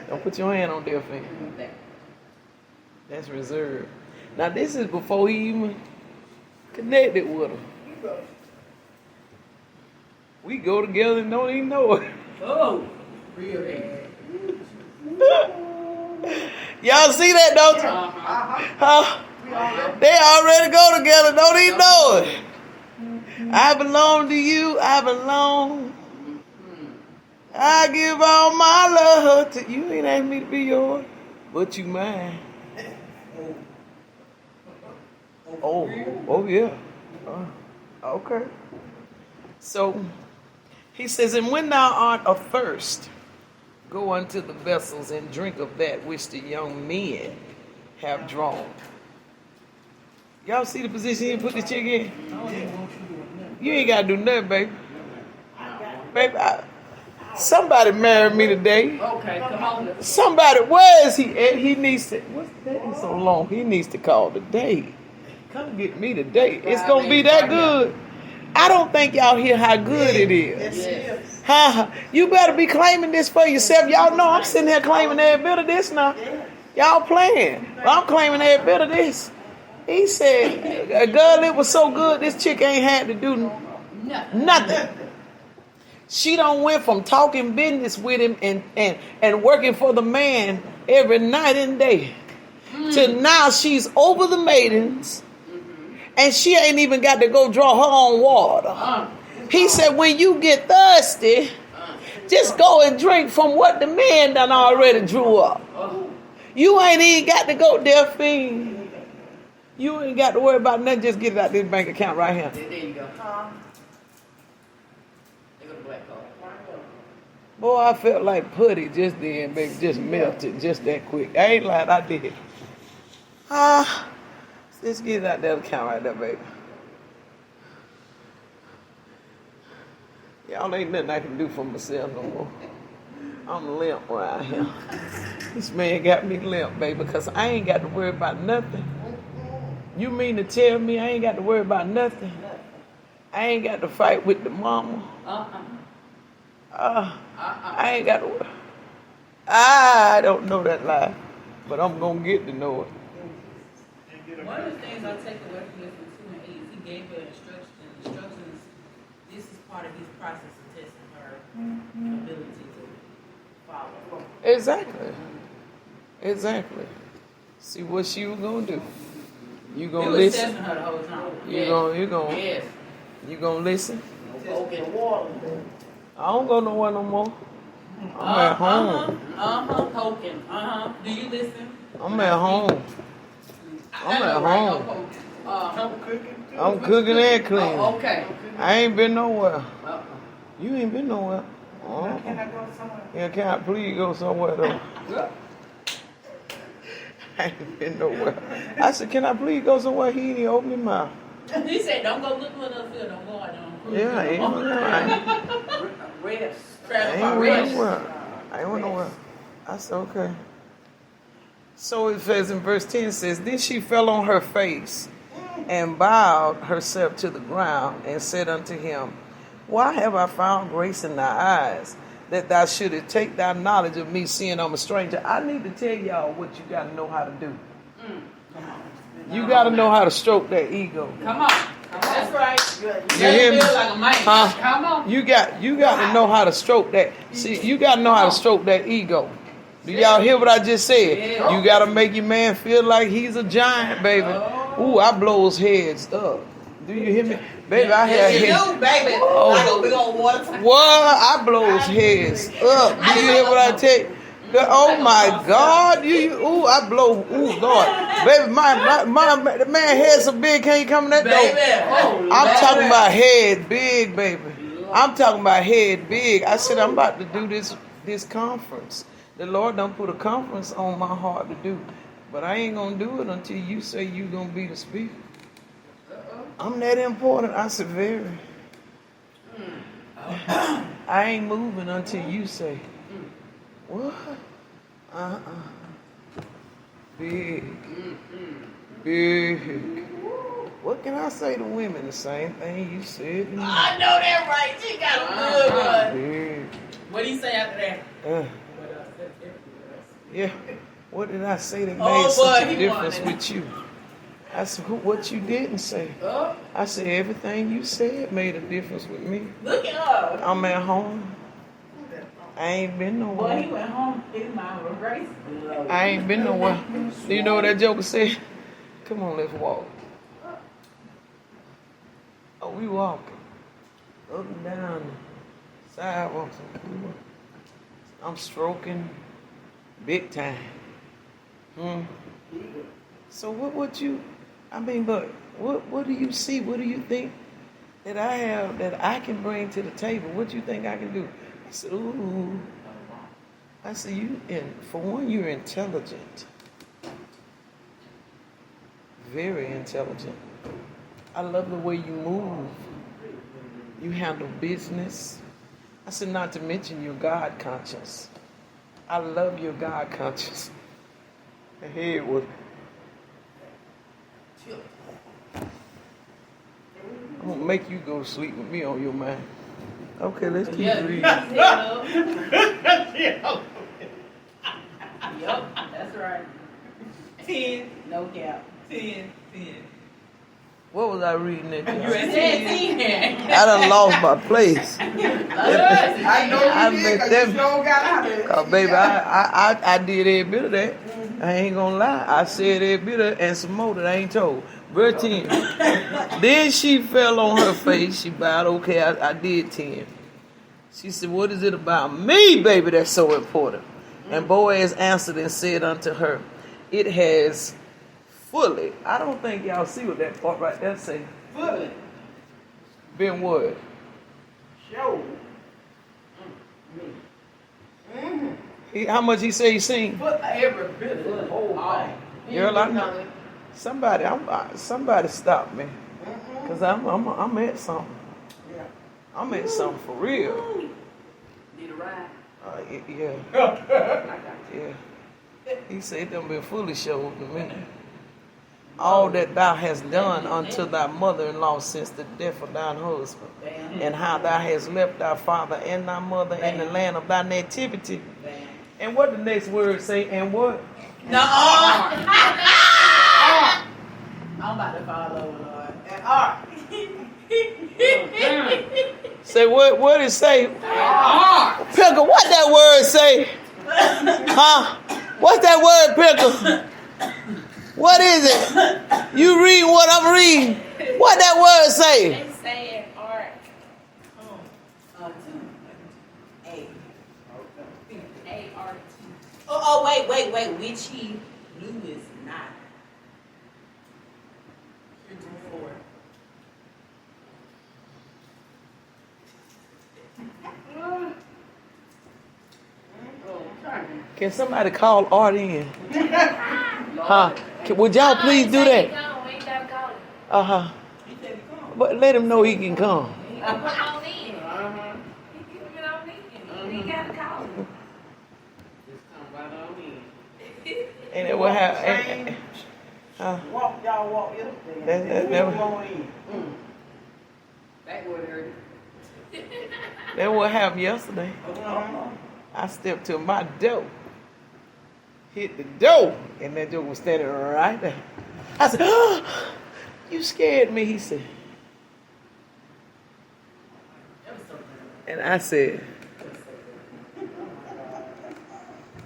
Don't put your hand on their finger. That's reserved. Now this is before he even connected with them. We go together and don't even know it. Oh, real bad. Y'all see that, don't you? Huh? They already go together, don't even know it. I belong to you, I belong. I give all my love to you. Ain't asked me to be yours, but you mine. Oh yeah. Okay. So he says, and when thou art athirst, go unto the vessels and drink of that which the young men have drawn. Y'all see the position he put the chick in? You ain't got to do nothing, baby. Baby, somebody married me today. Okay, come on. Somebody, where is he at? He needs to, what's that? He's so long. He needs to call today. come get me today. It's going to be that good. I don't think y'all hear how good it is. Yes. Huh? You better be claiming this for yourself. Y'all know I'm sitting here claiming every bit of this now. Y'all playing. But I'm claiming every bit of this. He said, girl, it was so good, this chick ain't had to do nothing. She done went from talking business with him and working for the man every night and day to now she's over the maidens and she ain't even got to go draw her own water. He said, when you get thirsty, just go and drink from what the man done already drew up. You ain't even got to go there, fiend. You ain't got to worry about nothing. Just get it out this bank account right here. There you go. They go to black card. Boy, I felt like putty just then, baby. Just melted just that quick. I ain't lying, I did. Let's get it out that account right there, baby. Y'all ain't nothing I can do for myself no more. I'm limp right here. This man got me limp, baby, because I ain't got to worry about nothing. You mean to tell me I ain't got to worry about nothing? I ain't got to fight with the mama. I ain't got to worry. I don't know that lie, but I'm going to get to know it. One of the things I take away from this one too, is he gave her instructions. This is part of his process of testing her ability to follow. Exactly. See what she was gonna do. You He gonna was listen? testing her the whole time. You Yes. gonna listen? Okay, water. I don't go nowhere no more. I'm at home. Poking. Do you listen? I'm at home. I'm at home. I'm cooking and cleaning. Okay. I ain't been nowhere. Uh-uh. You ain't been nowhere. Can I go somewhere? Yeah, can I please go somewhere though? I ain't been nowhere. I said, can I please go somewhere? He didn't open his mouth. He said, don't go look for another field. Don't go out there on cruise. Yeah, I ain't Rest. I ain't went nowhere. I said, okay. So it says in verse 10, it says, then she fell on her face and bowed herself to the ground and said unto him, why have I found grace in thy eyes, that thou shouldest take thy knowledge of me, seeing I'm a stranger? I need to tell y'all what you got to know how to do. You got to know how to stroke that ego. Come on. That's right. You hear me? Feel like a man. Huh? Come on. You got to know how to stroke that. See, you got to know how to stroke that ego. Do y'all hear what I just said? Yeah. You got to make your man feel like he's a giant, baby. Ooh, I blows heads up. Do you hear me? Baby, I had You heads. do, baby. Oh. Like a big old water. What? I blows heads up. Do you hear what I tell you? Oh my God! Ooh, I blow. Ooh, God, baby, the man head so big, can't you come in that door? I'm talking about head big, baby. I'm talking about head big. I said I'm about to do this conference. The Lord done put a conference on my heart to do, but I ain't gonna do it until you say you gonna be the speaker. I'm that important. I said very. I ain't moving until you say. What? Big. What can I say to women? The same thing you said to me. I know that right. She got a good one. Big. What did he say after that? Yeah. What did I say that made Oh, such boy, a he difference wanted it. with you? I said, what you didn't say. I said, everything you said made a difference with me. Look at her. I'm at home. I ain't been nowhere. Boy, he went home. His mind was grace. I ain't been nowhere. Do you know what that joker said? Come on, let's walk. Oh, we walking. Up and down the sidewalks. I'm stroking big time. So what do you see? What do you think that I have that I can bring to the table? What do you think I can do? I said, ooh. I said, for one, you're intelligent. Very intelligent. I love the way you move. You handle business. I said, not to mention your God conscious. I love your God conscious. The head was I'm gonna make you go to sleep with me on your mind. Okay, let's keep Yeah, reading. Yep, that's right. 10, no cap. 10. What was I reading that You day? said 10. I done lost my place. I know you did, because you sure got out of it. Cause baby, I did every bit of that. I ain't gonna lie. I said every bit of it and some more that I ain't told. Verse 10. Then she fell on her face. She bowed. Okay, I did 10. She said, what is it about me, baby, that's so important? And Boaz answered and said unto her, it has fully. I don't think y'all see what that part right there say. Fully. Been what? Show. How much he say he seen? Put every bit of the whole thing. Girl, I know. Somebody stop me. Cause I'm at something. Yeah. I'm at something for real. Need a ride? Yeah. Yeah. He said them been fully showed to me. All that thou hast done unto thy mother-in-law since the death of thine husband, and how thou hast left thy father and thy mother in the land of thy nativity. And what the next word say? And what? No. I'm about to fall over, Lord. And art. Say what it say? Pickle, what that word say? Huh? What's that word, Pickle? What is it? You read what I'm reading. What that word say? They say art. A-R-T. Oh, wait. Which he knew is not. Heretofore. Can somebody call Art in? Huh? Would y'all please do that? We ain't gotta call him. Uh-huh. But let him know he can come. He can put on in. He can put on in. We ain't gotta call him. Just come right on in. And it will have. Y'all walk yesterday. That never- Going in. That would hurt. That what happened yesterday. I stepped to my door, hit the door, and that joke was standing right there. I said, oh, you scared me, he said. And I said,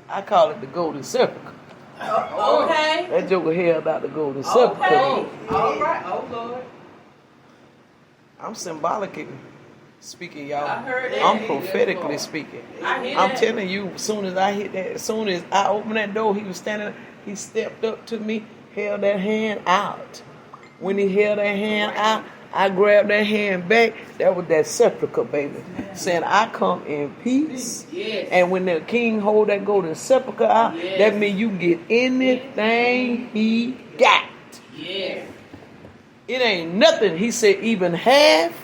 I call it the golden sepulchre. Okay. That joker held out the golden sepulchre. Okay. All right. Oh, Lord. I'm symbolically speaking, y'all. I heard that. I'm prophetically speaking. I hear I'm that. telling you, as soon as I hit that, as soon as I opened that door, he was standing, he stepped up to me, held that hand out. When he held that hand out, I grabbed that hand back. That was that sepulchre, baby. Saying, I come in peace. Yes. And when the king hold that golden sepulchre out, Yes. that means you get anything he got. Yes. It ain't nothing. He said, even half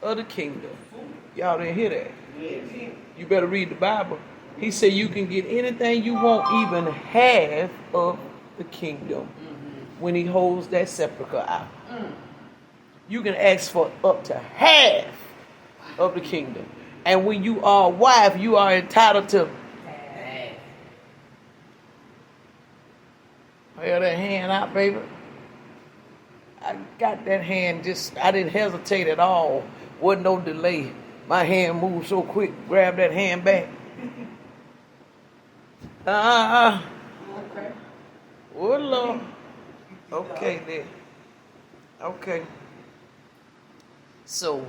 of the kingdom. Y'all didn't hear that. Yes. You better read the Bible. He said you can get anything you want, even half of the kingdom, when he holds that sepulchre out. You can ask for up to half of the kingdom. And when you are a wife, you are entitled to hold that hand out, baby. I got that hand I didn't hesitate at all. Wasn't no delay. My hand moved so quick. Grab that hand back. Okay. Oh, Lord. Okay, then. Okay. So,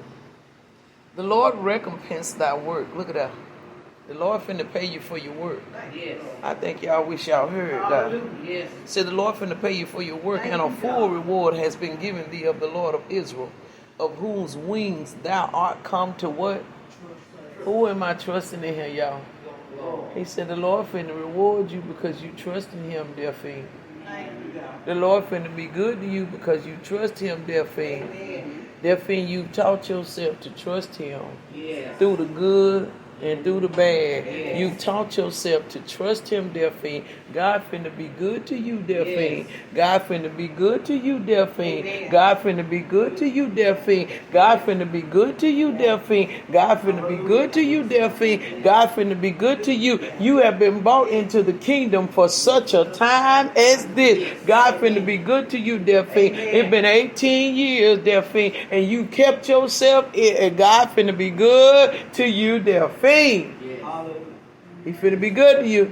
the Lord recompense thy work. Look at that. The Lord finna pay you for your work. Yes. I think y'all wish y'all heard that. Yes. Said the Lord finna pay you for your work, and a full reward has been given thee of the Lord of Israel, of whose wings thou art come to what? Who am I trusting in here, y'all? He said the Lord finna reward you because you trust in him, dear fiend. The Lord finna be good to you because you trust him, dear fiend. Dear fiend, you taught yourself to trust him Yes. through the good and through the bad. You taught yourself to trust him, Delphine. God finna be good to you, Delphine. God finna be good to you, Delphine. God finna be good to you, Delphine. God finna be good to you, Delphine. God finna be good to you, Delphine. God finna be good to you. You have been brought into the kingdom for such a time as this. God finna be good to you, Delphine. It's been 18 years, Delphine, and you kept yourself in, and God finna be good to you, Delphine. He finna be good to you.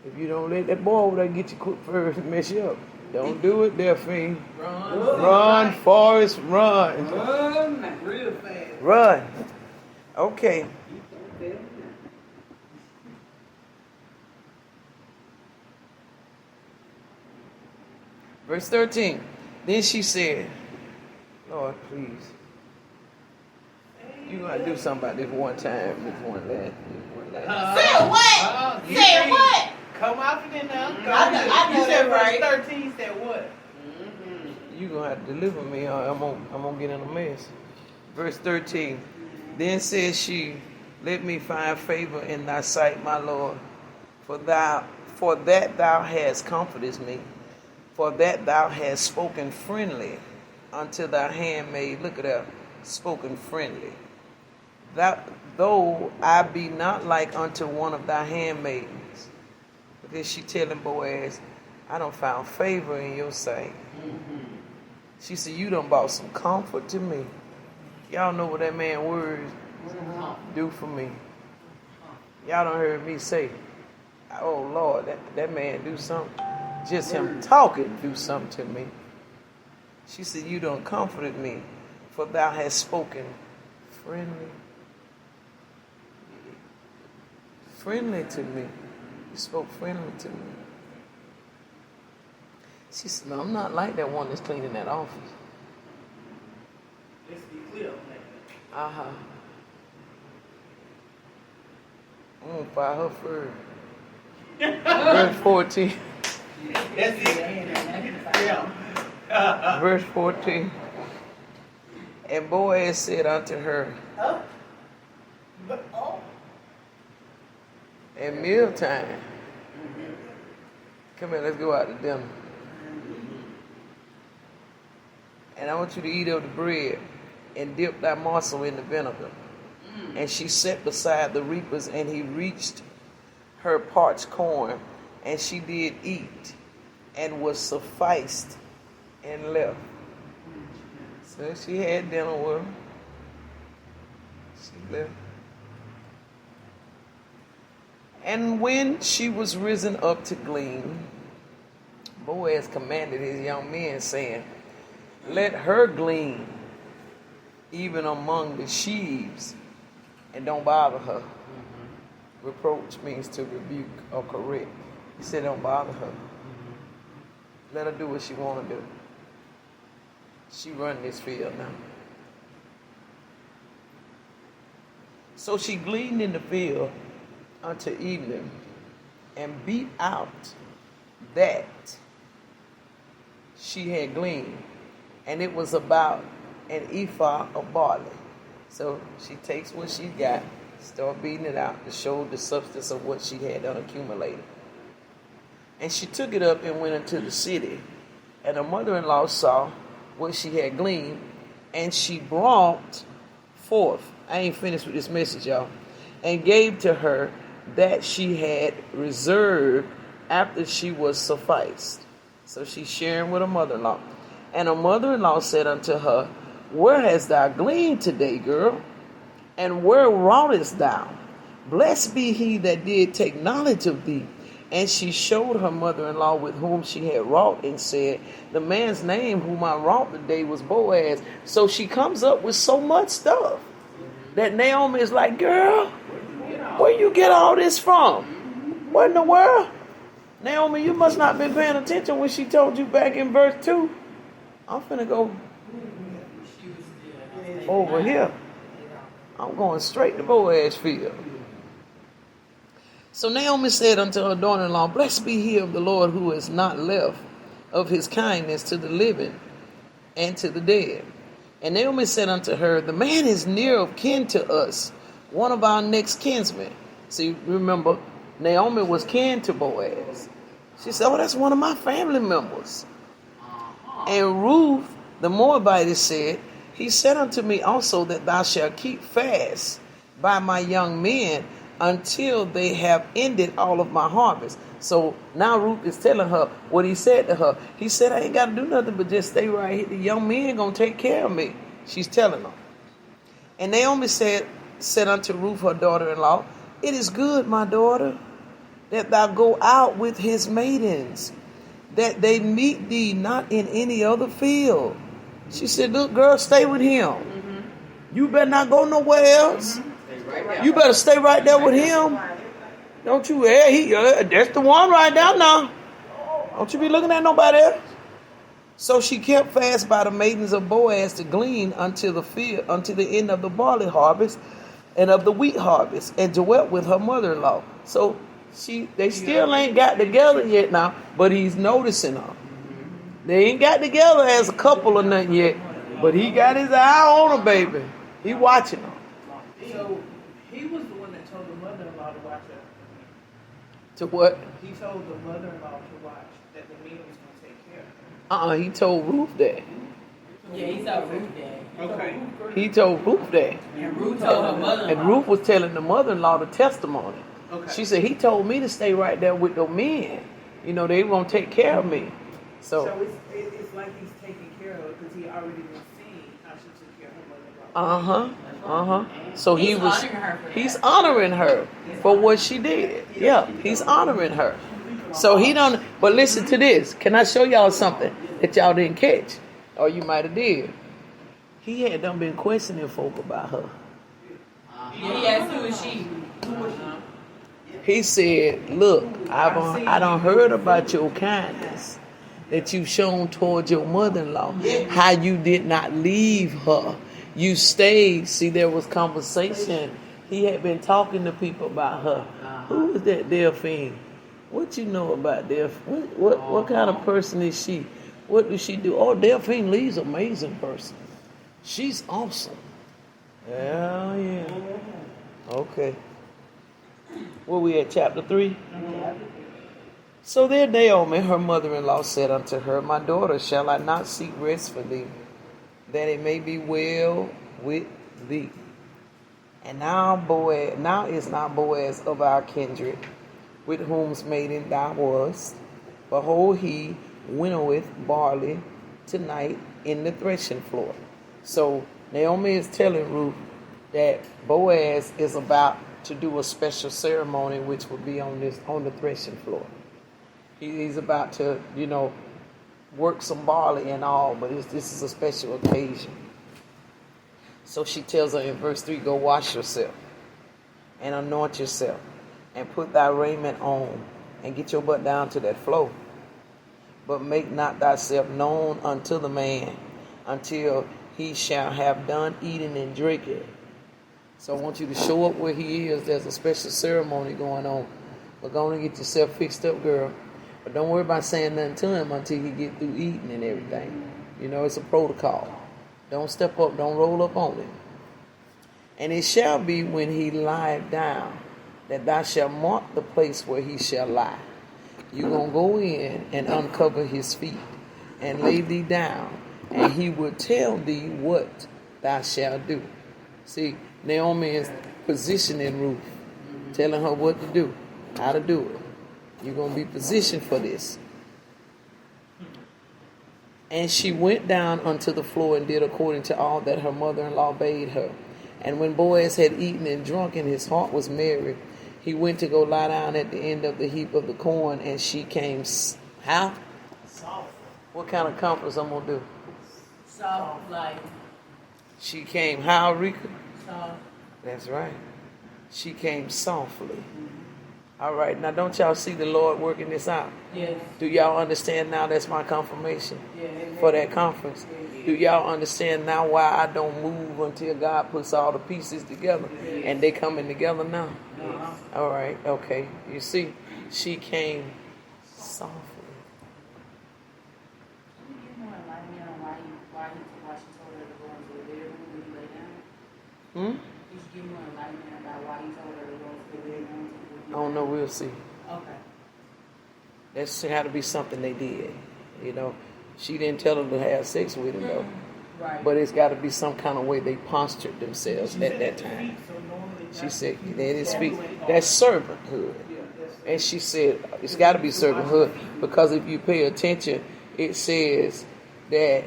If you don't let that boy over there get you quick first and mess you up, don't do it, Delphine. Run, Forrest, run. Run real fast. Run. Okay. Verse 13. Then she said, Lord, please. You gotta do something about this one time, this one last. Say what? Say what? Come off it now. I know You said that right. verse 13 said what? You gonna have to deliver me, or I'm gonna get in a mess. Verse 13. Then said she, let me find favor in thy sight, my Lord, for that thou hast comforted me, for that thou hast spoken friendly unto thy handmaid. Look at that, spoken friendly. Though I be not like unto one of thy handmaidens. But then she telling Boaz, I done found favor in your sight. She said, you done brought some comfort to me. Y'all know what that man words do for me. Y'all done heard me say, oh Lord, that man do something. Just him talking do something to me. She said, you done comforted me, for thou hast spoken friendly to me. You spoke friendly to me. She said, no, I'm not like that one that's cleaning that office. Let's be clear on that. Uh-huh. I'm going to fire her first. Verse 14. That's it. Yeah. Verse 14. And Boaz said unto her, at mealtime, come here, let's go out to dinner. And I want you to eat of the bread and dip thy morsel in the vinegar. And she sat beside the reapers, and he reached her parched corn, and she did eat, and was sufficed, and left. So she had dinner with him. She left. And when she was risen up to glean, Boaz commanded his young men, saying, let her glean even among the sheaves, and don't bother her. Reproach means to rebuke or correct. He said, don't bother her. Let her do what she want to do. She run this field now. So she gleaned in the field until evening, and beat out that she had gleaned, and it was about an ephah of barley. So she takes what she got, start beating it out to show the substance of what she had accumulated. And she took it up and went into the city, and her mother-in-law saw what she had gleaned, and she brought forth, I ain't finished with this message, y'all, and gave to her that she had reserved after she was sufficed. So she's sharing with her mother-in-law. And her mother-in-law said unto her, where hast thou gleaned today, girl? And where wroughtest thou? Blessed be he that did take knowledge of thee. And she showed her mother-in-law with whom she had wrought, and said, the man's name whom I wrought today was Boaz. So she comes up with so much stuff that Naomi is like, girl, where you get all this from? What in the world? Naomi, you must not have been paying attention when she told you back in verse 2. I'm finna go over here. I'm going straight to Boaz field. So Naomi said unto her daughter-in-law, blessed be he of the Lord, who has not left of his kindness to the living and to the dead. And Naomi said unto her, the man is near of kin to us, one of our next kinsmen. See, remember, Naomi was kin to Boaz. She said, oh, that's one of my family members. And Ruth, the Moabitess, said, he said unto me also that thou shalt keep fast by my young men until they have ended all of my harvest. So now Ruth is telling her what he said to her. He said, I ain't got to do nothing but just stay right here. The young men going to take care of me. She's telling her. And Naomi said unto Ruth, her daughter-in-law, it is good, my daughter, that thou go out with his maidens, that they meet thee not in any other field. She said, look, girl, stay with him. You better not go nowhere else. You better stay right there with him. Don't you, that's the one right there now. Don't you be looking at nobody else. So she kept fast by the maidens of Boaz to glean until the end of the barley harvest and of the wheat harvest, and dwelt with her mother-in-law. So they still ain't got together yet now, but he's noticing her. They ain't got together as a couple or nothing yet, but he got his eye on her, baby. He watching her. So he was the one that told the mother-in-law to watch her. To what? He told the mother-in-law to watch, that the men was going to take care of her. He told Ruth that. Yeah, he told Ruth that. Okay. He told Ruth that. And Ruth told her mother. And Ruth was telling the mother-in-law the testimony. Okay. She said, he told me to stay right there with the men. You know, they won't take care of me. So it's like he's taking care of her because he already been seeing how she took care of her mother-in-law. So he's honoring her for what she did. Yeah, he's honoring her. So he don't, but listen to this. Can I show y'all something that y'all didn't catch? Or you might have did. He had done been questioning folk about her. Yeah, he asked who is she? He said, look, I done heard about your kindness that you've shown towards your mother-in-law. How you did not leave her. You stayed. See, there was conversation. He had been talking to people about her. Who is that Delphine? What you know about Delphine? What kind of person is she? What does she do? Oh, Delphine Lee's an amazing person. She's awesome. Yeah. Okay. Where we at, chapter 3? So there Naomi, her mother-in-law, said unto her, my daughter, shall I not seek rest for thee, that it may be well with thee? And now is not Boaz of our kindred, with whom's maiden thou wast. Behold, he winnoweth barley tonight in the threshing floor. So Naomi is telling Ruth that Boaz is about to do a special ceremony, which will be on the threshing floor. He's about to, work some barley and all, but this is a special occasion. So she tells her in verse 3, go wash yourself and anoint yourself and put thy raiment on and get your butt down to that floor. But make not thyself known unto the man until he shall have done eating and drinking. So I want you to show up where he is. There's a special ceremony going on. But go on and get yourself fixed up, girl. But don't worry about saying nothing to him until he get through eating and everything. It's a protocol. Don't step up. Don't roll up on him. And it shall be when he lie down that thou shalt mark the place where he shall lie. You're going to go in and uncover his feet and lay thee down. And he will tell thee what thou shalt do. See, Naomi is positioning Ruth, telling her what to do, how to do it. You're going to be positioned for this. And she went down unto the floor and did according to all that her mother-in-law bade her. And when Boaz had eaten and drunk and his heart was merry, he went to go lie down at the end of the heap of the corn, and she came, how? Soft. What kind of conference I'm going to do? Soft, like. She came, how, Rika? Soft. That's right. She came softly. All right, now don't y'all see the Lord working this out? Yes. Do y'all understand now that's my confirmation Yes. for that conference? Do y'all understand now why I don't move until God puts all the pieces together and they coming together now? Uh-huh. All right, okay. You see, she came softly. Can you get more enlightenment on why she told her to go into the bedroom when you lay down? Hmm? Did you give more enlightenment about why he told her to go to the room? I don't know. We'll see. Okay. That had to be something they did. You know, she didn't tell him to have sex with him though. Right. But it's got to be some kind of way they postured themselves at that time. She said, at his feet. That's servanthood. And she said, it's got to be servanthood because if you pay attention, it says that,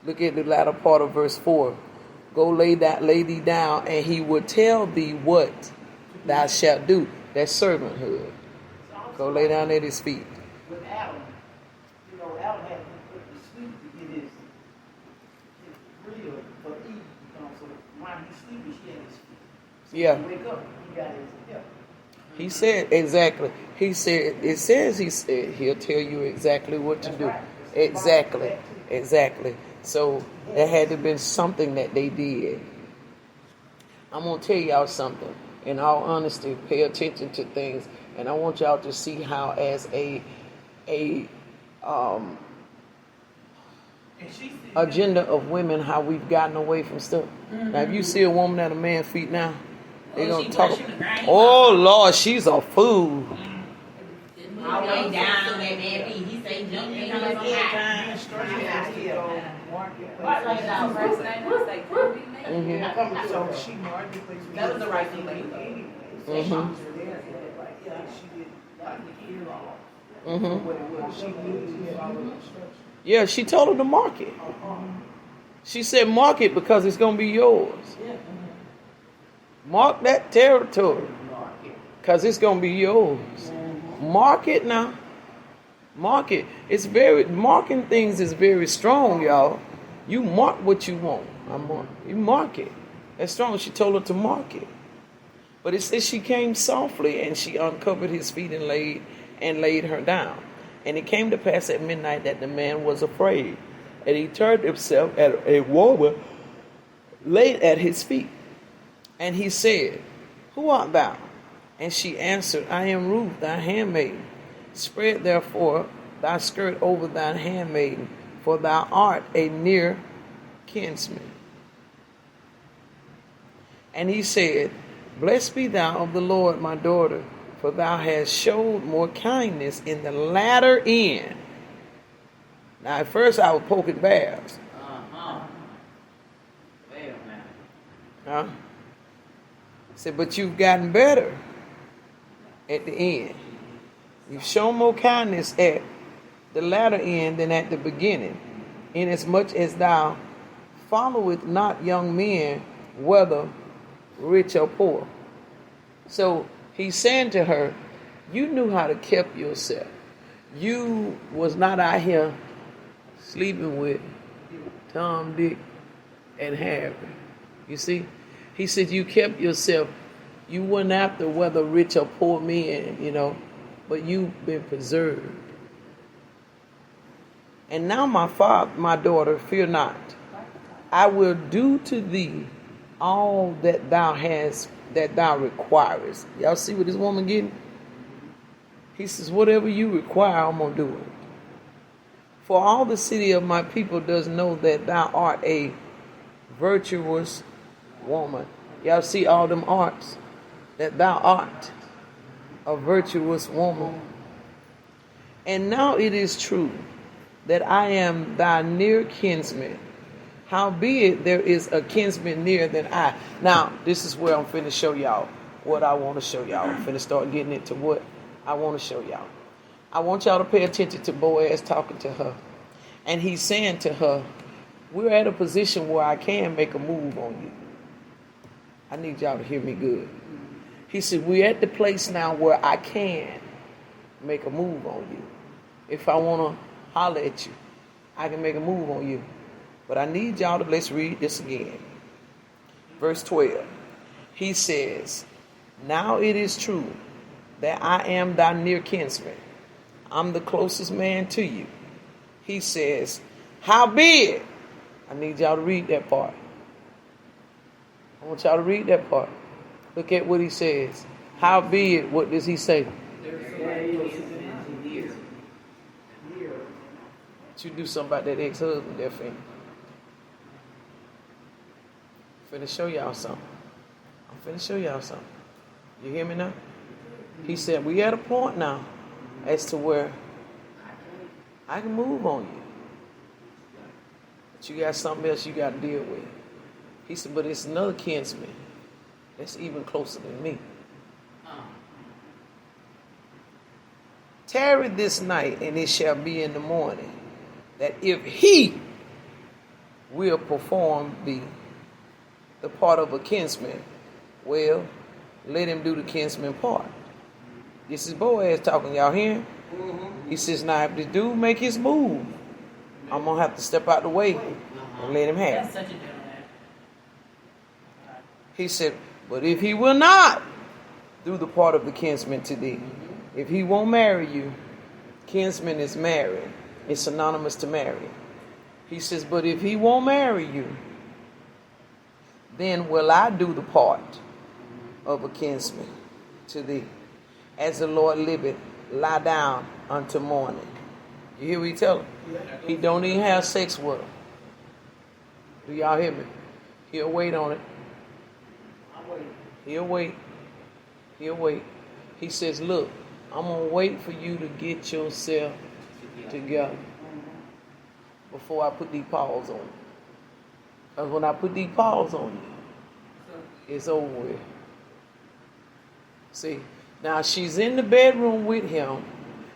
look at the latter part of verse 4. Go lay thee down, and he will tell thee what thou shalt do. That's servanthood. Go lay down at his feet. With Adam, you know, Adam had to put to sleep to get his real for Eve. You know, so while he's sleeping, she had his feet. So Yeah. when he wake up, he got his hip. He said exactly. He said it says he said he'll tell you exactly what to do. Exactly. So there had to have been something that they did. I'm gonna tell y'all something. In all honesty, pay attention to things, and I want y'all to see how as a agenda of women, how we've gotten away from stuff. Now, if you see a woman at a man's feet now, they're gonna talk. Oh Lord, she's a fool. All the way down on that man feet. He say jump in on his head. First name was like, come be me. So she marked the place. That was the right thing to do. Anyway, so she did like the ear off. What it was, she knew to follow instructions. Yeah, she told her to mark it. She said mark it because it's gonna be yours. Mark that territory because it's gonna be yours. Mark it now. Mark it. Marking things is very strong, y'all. You mark what you want. You mark it. That's strong. She told her to mark it. But it says she came softly and she uncovered his feet and laid her down. And it came to pass at midnight that the man was afraid. And he turned himself at a woman laid at his feet. And he said, Who art thou? And she answered, I am Ruth, thy handmaiden. Spread therefore thy skirt over thine handmaiden, for thou art a near kinsman. And he said, Blessed be thou of the Lord, my daughter, for thou hast showed more kindness in the latter end. Now at first I was poking bears. Wait a minute. Huh? I said, but you've gotten better at the end. You've shown more kindness at the latter end than at the beginning, inasmuch as thou followeth not young men, whether rich or poor. So he's saying to her, you knew how to keep yourself. You was not out here sleeping with Tom, Dick, and Harry. You see? He said you kept yourself. You weren't after whether rich or poor men, but you've been preserved. And now my daughter, fear not. I will do to thee all that thou requirest. Y'all see what this woman getting? He says, whatever you require, I'm going to do it. For all the city of my people does know that thou art a virtuous woman. Y'all see all them arts? That thou art a virtuous woman. And now it is true that I am thy near kinsman. Howbeit there is a kinsman nearer than I. Now, this is where I'm finna show y'all what I want to show y'all. I'm finna start getting into what I want to show y'all. I want y'all to pay attention to Boaz talking to her. And he's saying to her, we're at a position where I can make a move on you. I need y'all to hear me good. He said, we're at the place now where I can make a move on you. If I want to holler at you, I can make a move on you. But I need y'all to, let's read this again. Verse 12. He says, now it is true that I am thy near kinsman. I'm the closest man to you. He says, howbeit, I need y'all to read that part. I want y'all to read that part. Look at what he says. Howbeit, what does he say? You do something about that ex-husband there, friend. I'm finna show y'all something. You hear me now? He said, we at a point now as to where I can move on you. But you got something else you got to deal with. He said, but it's another kinsman that's even closer than me. Tarry this night, and it shall be in the morning, that if he will perform the part of a kinsman, well, let him do the kinsman part. This is Boaz talking, y'all hear? He says, now if the dude make his move, I'm going to have to step out the way and let him have That's it. such a gentleman. He said, but if he will not do the part of the kinsman to thee, if he won't marry you, kinsman is married. It's synonymous to marry. He says, but if he won't marry you, then will I do the part of a kinsman to thee. As the Lord liveth, lie down unto morning. You hear what he tell him? He don't even have sex with her. Do y'all hear me? He'll wait on it. He'll wait. He says, look, I'm going to wait for you to get yourself together before I put these paws on you. Because when I put these paws on you, it's over with. See, now she's in the bedroom with him,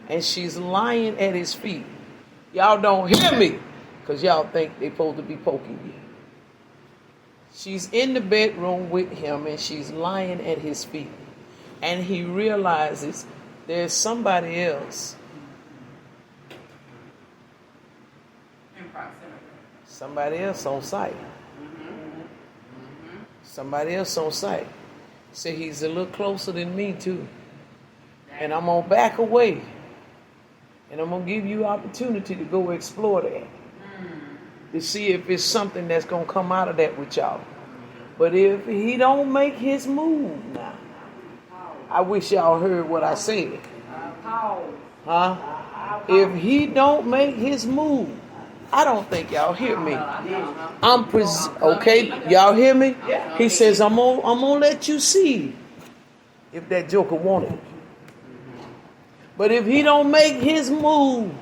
and she's lying at his feet. Y'all don't hear me, because y'all think they're supposed to be poking you. She's in the bedroom with him, and she's lying at his feet. And he realizes there's somebody else. In proximity. Somebody else on sight. Somebody else on sight. Say he's a little closer than me too. And I'm going to back away. And I'm going to give you opportunity to go explore that. To see if it's something that's going to come out of that with y'all. But if he don't make his move now, I wish y'all heard what I said. Huh? If he don't make his move, I don't think y'all hear me. Okay, y'all hear me? He says, I'm gonna let you see if that joker want it. But if he don't make his move,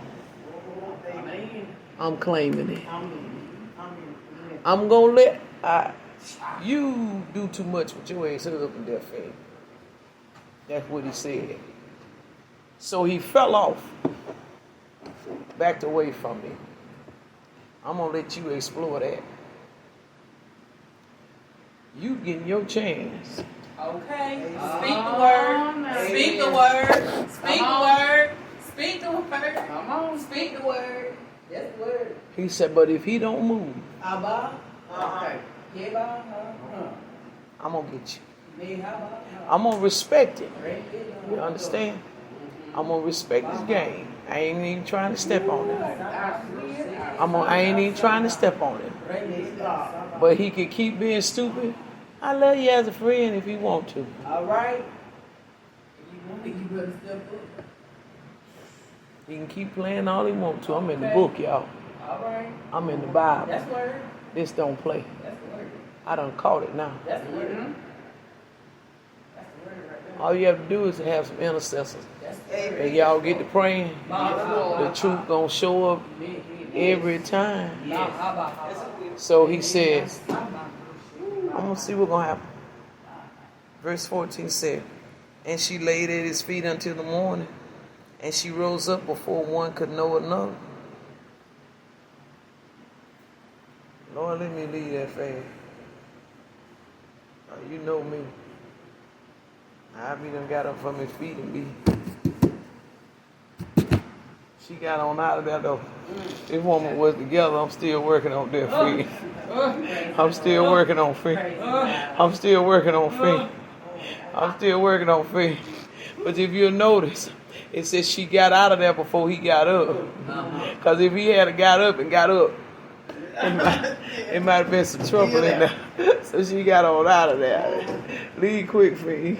I'm claiming it. I'm gonna let you do too much with your ex-husband there, Fed. That's what he said. So he fell off, backed away from me. I'm going to let you explore that. You getting your chance. Okay. Speak the word. Speak the word. Speak the word. Speak the word. Come on. Speak the word. That's the word. He said, but if he don't move, Abba. Okay. I'm going to get you. I'm going to respect it. You understand? I'm going to respect his game. I ain't even trying to step on it. I ain't even trying to step on it. But he can keep being stupid. I love you as a friend if he want to. All right. If you want to, you better step up. He can keep playing all he want to. I'm in the book, y'all. All right. I'm in the Bible. That's word. This don't play. That's the word. I done caught it now. That's the word. That's the word right there. All you have to do is have some intercessors. And y'all get to praying. The truth gonna show up every time. So he says, I'm gonna see what's gonna happen. Verse 14 said, and she laid at his feet until the morning, and she rose up before one could know another. Lord, let me leave that fast. You know me. I be done got up from his feet and be. She got on out of there though. This woman was together. I'm still working on that feet. I'm still working on feet. I'm still working on feet. I'm still working on feet. But if you'll notice, it says she got out of there before he got up. Because if he had got up, it might have been some trouble in there. So she got on out of there. Leave quick, feet.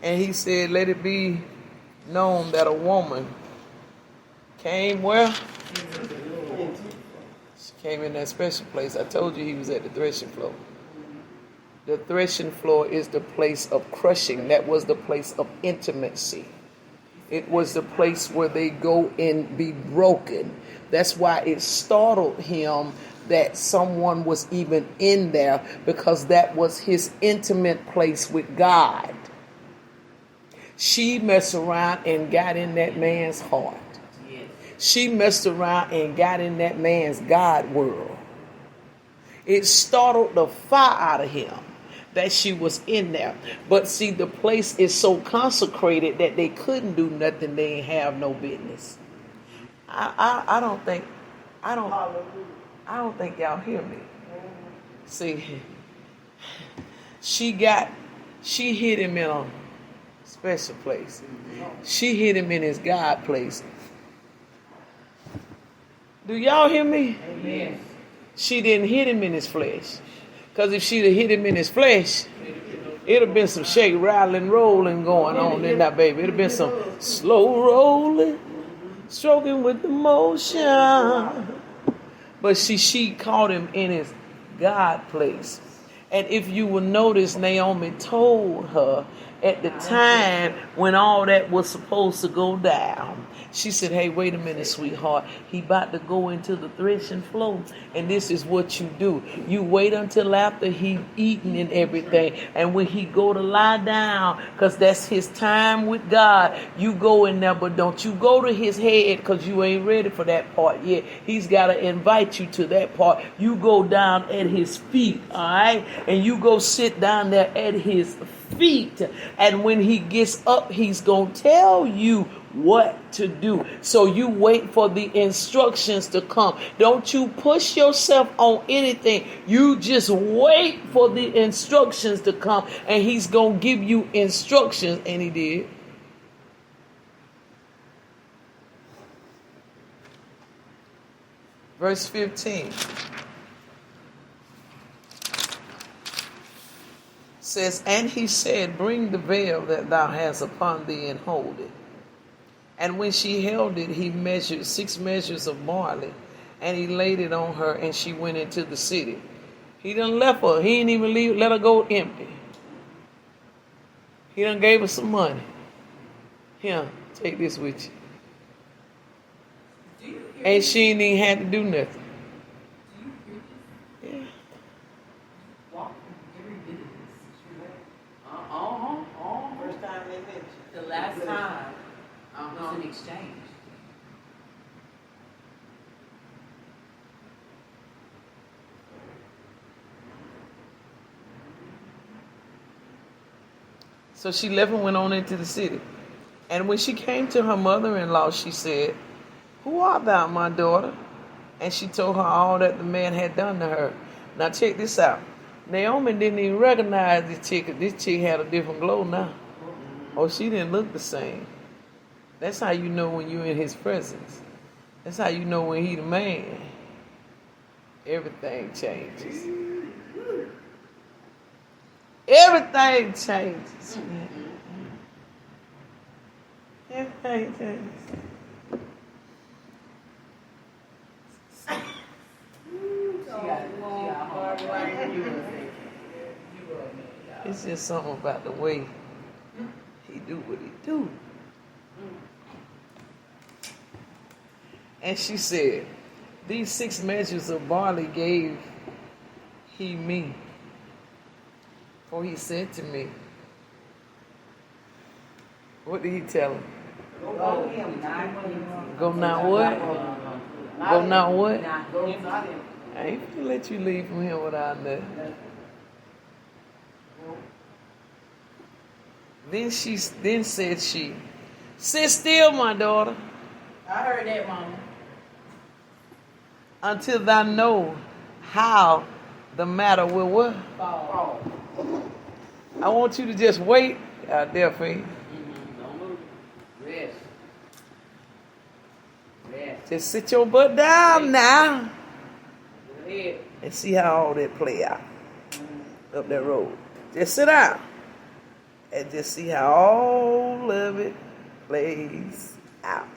And he said, let it be known that a woman came where? She Came in that special place. I told you he was at the threshing floor. The threshing floor is the place of crushing. That was the place of intimacy. It was the place where they go and be broken. That's why it startled him that someone was even in there, because that was his intimate place with God. She messed around and got in that man's heart. She messed around and got in that man's God world. It startled the fire out of him that she was in there. But see, the place is so consecrated that they couldn't do nothing. They ain't have no business. I don't think y'all hear me. See, she hit him in a special place. She hit him in his God place. Do y'all hear me? Amen. She didn't hit him in his flesh. Because if she'd have hit him in his flesh, it'd have been some shake, rattling, rolling going on in that baby. It'd have been some slow rolling, stroking with the motion. But she caught him in his God place. And if you will notice, Naomi told her at the time when all that was supposed to go down, she said, hey, wait a minute, sweetheart. He about to go into the threshing floor. And this is what you do. You wait until after he eaten and everything. And when he go to lie down, because that's his time with God, you go in there. But don't you go to his head, because you ain't ready for that part yet. He's got to invite you to that part. You go down at his feet, all right? And you go sit down there at his feet. And when he gets up, he's going to tell you what to do. So you wait for the instructions to come. Don't you push yourself on anything. You just wait for the instructions to come, and he's going to give you instructions. And he did. Verse 15 says, and he said, bring the veil that thou hast upon thee and hold it. And when she held it, he measured 6 measures of barley, and he laid it on her, and she went into the city. He done left her. He didn't even let her go empty. He done gave her some money. Here, take this with you. And she ain't even had to do nothing. Yeah. First time they met you. The last time was an exchange. So she left and went on into the city. And when she came to her mother-in-law, she said, who art thou, my daughter? And she told her all that the man had done to her. Now check this out. Naomi didn't even recognize this chick. This chick had a different glow now. Oh, she didn't look the same. That's how you know when you're in his presence. That's how you know when he the man. Everything changes. Everything changes. Everything changes. It's just something about the way he do what he do. And she said, these 6 measures of barley gave he me. For he said to me, what did he tell him? Go now what? Go now what? I ain't gonna let you leave from here without nothing. Then said she, sit still, my daughter. I heard that, Mama. Until thou know how the matter will what? Fall. I want you to just wait out there for you. Don't move. Rest. Rest. Just sit your butt down now Go ahead. and see how all that play out up that road. Just sit down and just see how all of it plays out.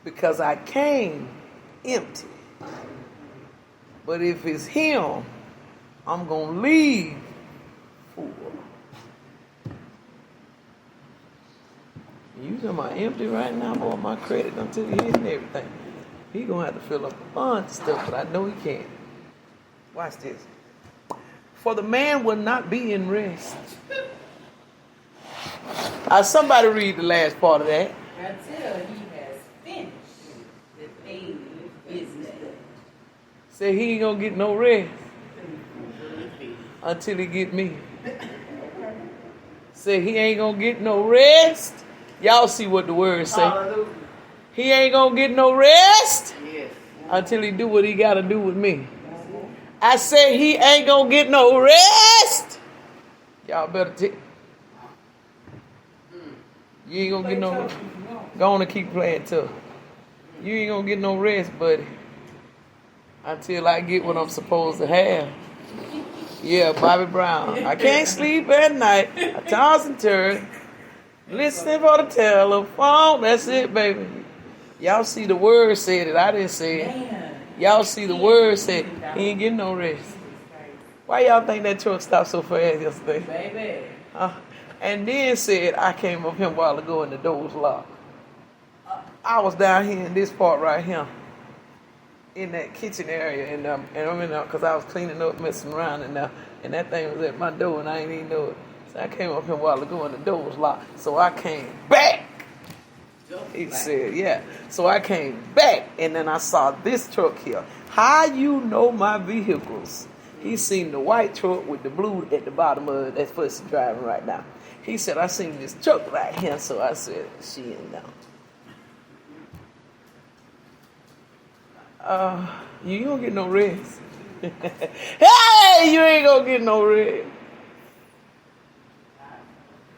because I came empty. But if it's him, I'm going to leave full. You talking about empty right now, boy? My credit until he hitting everything. He going to have to fill up a bunch of stuff, but I know he can. Watch this. For the man will not be in rest. Somebody read the last part of that. Until he has finished the thing business. Say he ain't gonna get no rest until he get me. Say he ain't gonna get no rest. Y'all see what the words say. Hallelujah. He ain't gonna get no rest Yes. until he do what he gotta do with me. I say he ain't gonna get no rest. Y'all better you ain't gonna get no rest. Go on and keep playing tough. You ain't gonna get no rest, buddy, until I get what I'm supposed to have. Yeah, Bobby Brown. I can't sleep at night. I toss and turn. Listening for the telephone. That's it, baby. Y'all see the word said it. I didn't say it. Y'all see the word said it. He ain't getting no rest. Why y'all think that truck stopped so fast yesterday? Baby. And then said, I came up here a while ago and the door was locked. I was down here in this part right here, in that kitchen area, and I'm in there because I was cleaning up, messing around, and that thing was at my door, and I ain't even know it. So I came up here a while ago, and the door was locked. So I came back. He said, yeah. So I came back, and then I saw this truck here. How you know my vehicles? He seen the white truck with the blue at the bottom of it. That's what's driving right now. He said, I seen this truck right here. So I said, she ain't know. You ain't gonna get no rest. Hey, you ain't gonna get no rest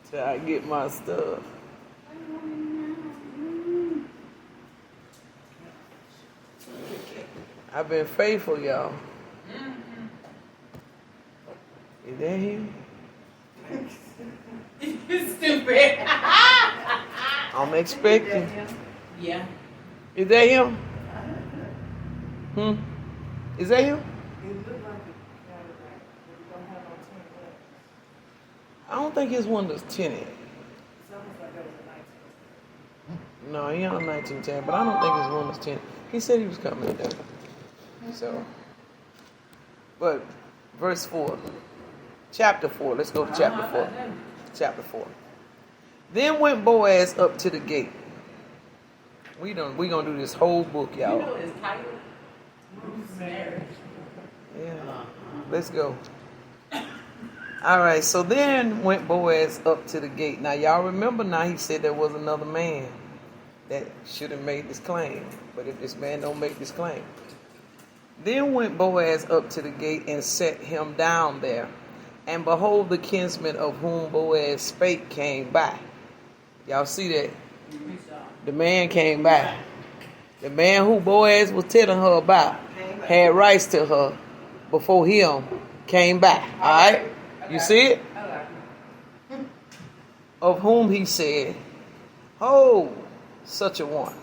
till I get my stuff. I've been faithful, y'all. Is that him? Stupid. I'm expecting. Yeah. Is that him? Is that him? It looked like a Cadillac, but it don't have no tint left. I don't think his window's tinted. It's almost like that was a 19. No, he on 1910, but I don't think his window's tinted. He said he was coming there. So, but verse 4, chapter 4. Let's go to chapter 4. Chapter 4. Then went Boaz up to the gate. We gonna do this whole book, y'all. You know his title? Ruth's marriage. Yeah. Let's go. All right. So then went Boaz up to the gate. Now y'all remember now he said there was another man that should have made this claim. But if this man don't make this claim. Then went Boaz up to the gate and set him down there. And behold, the kinsman of whom Boaz spake came by. Y'all see that? The man came by. The man who Boaz was telling her about had rights to her before him came by. All right? You see it? Of whom he said, "Oh, such a one.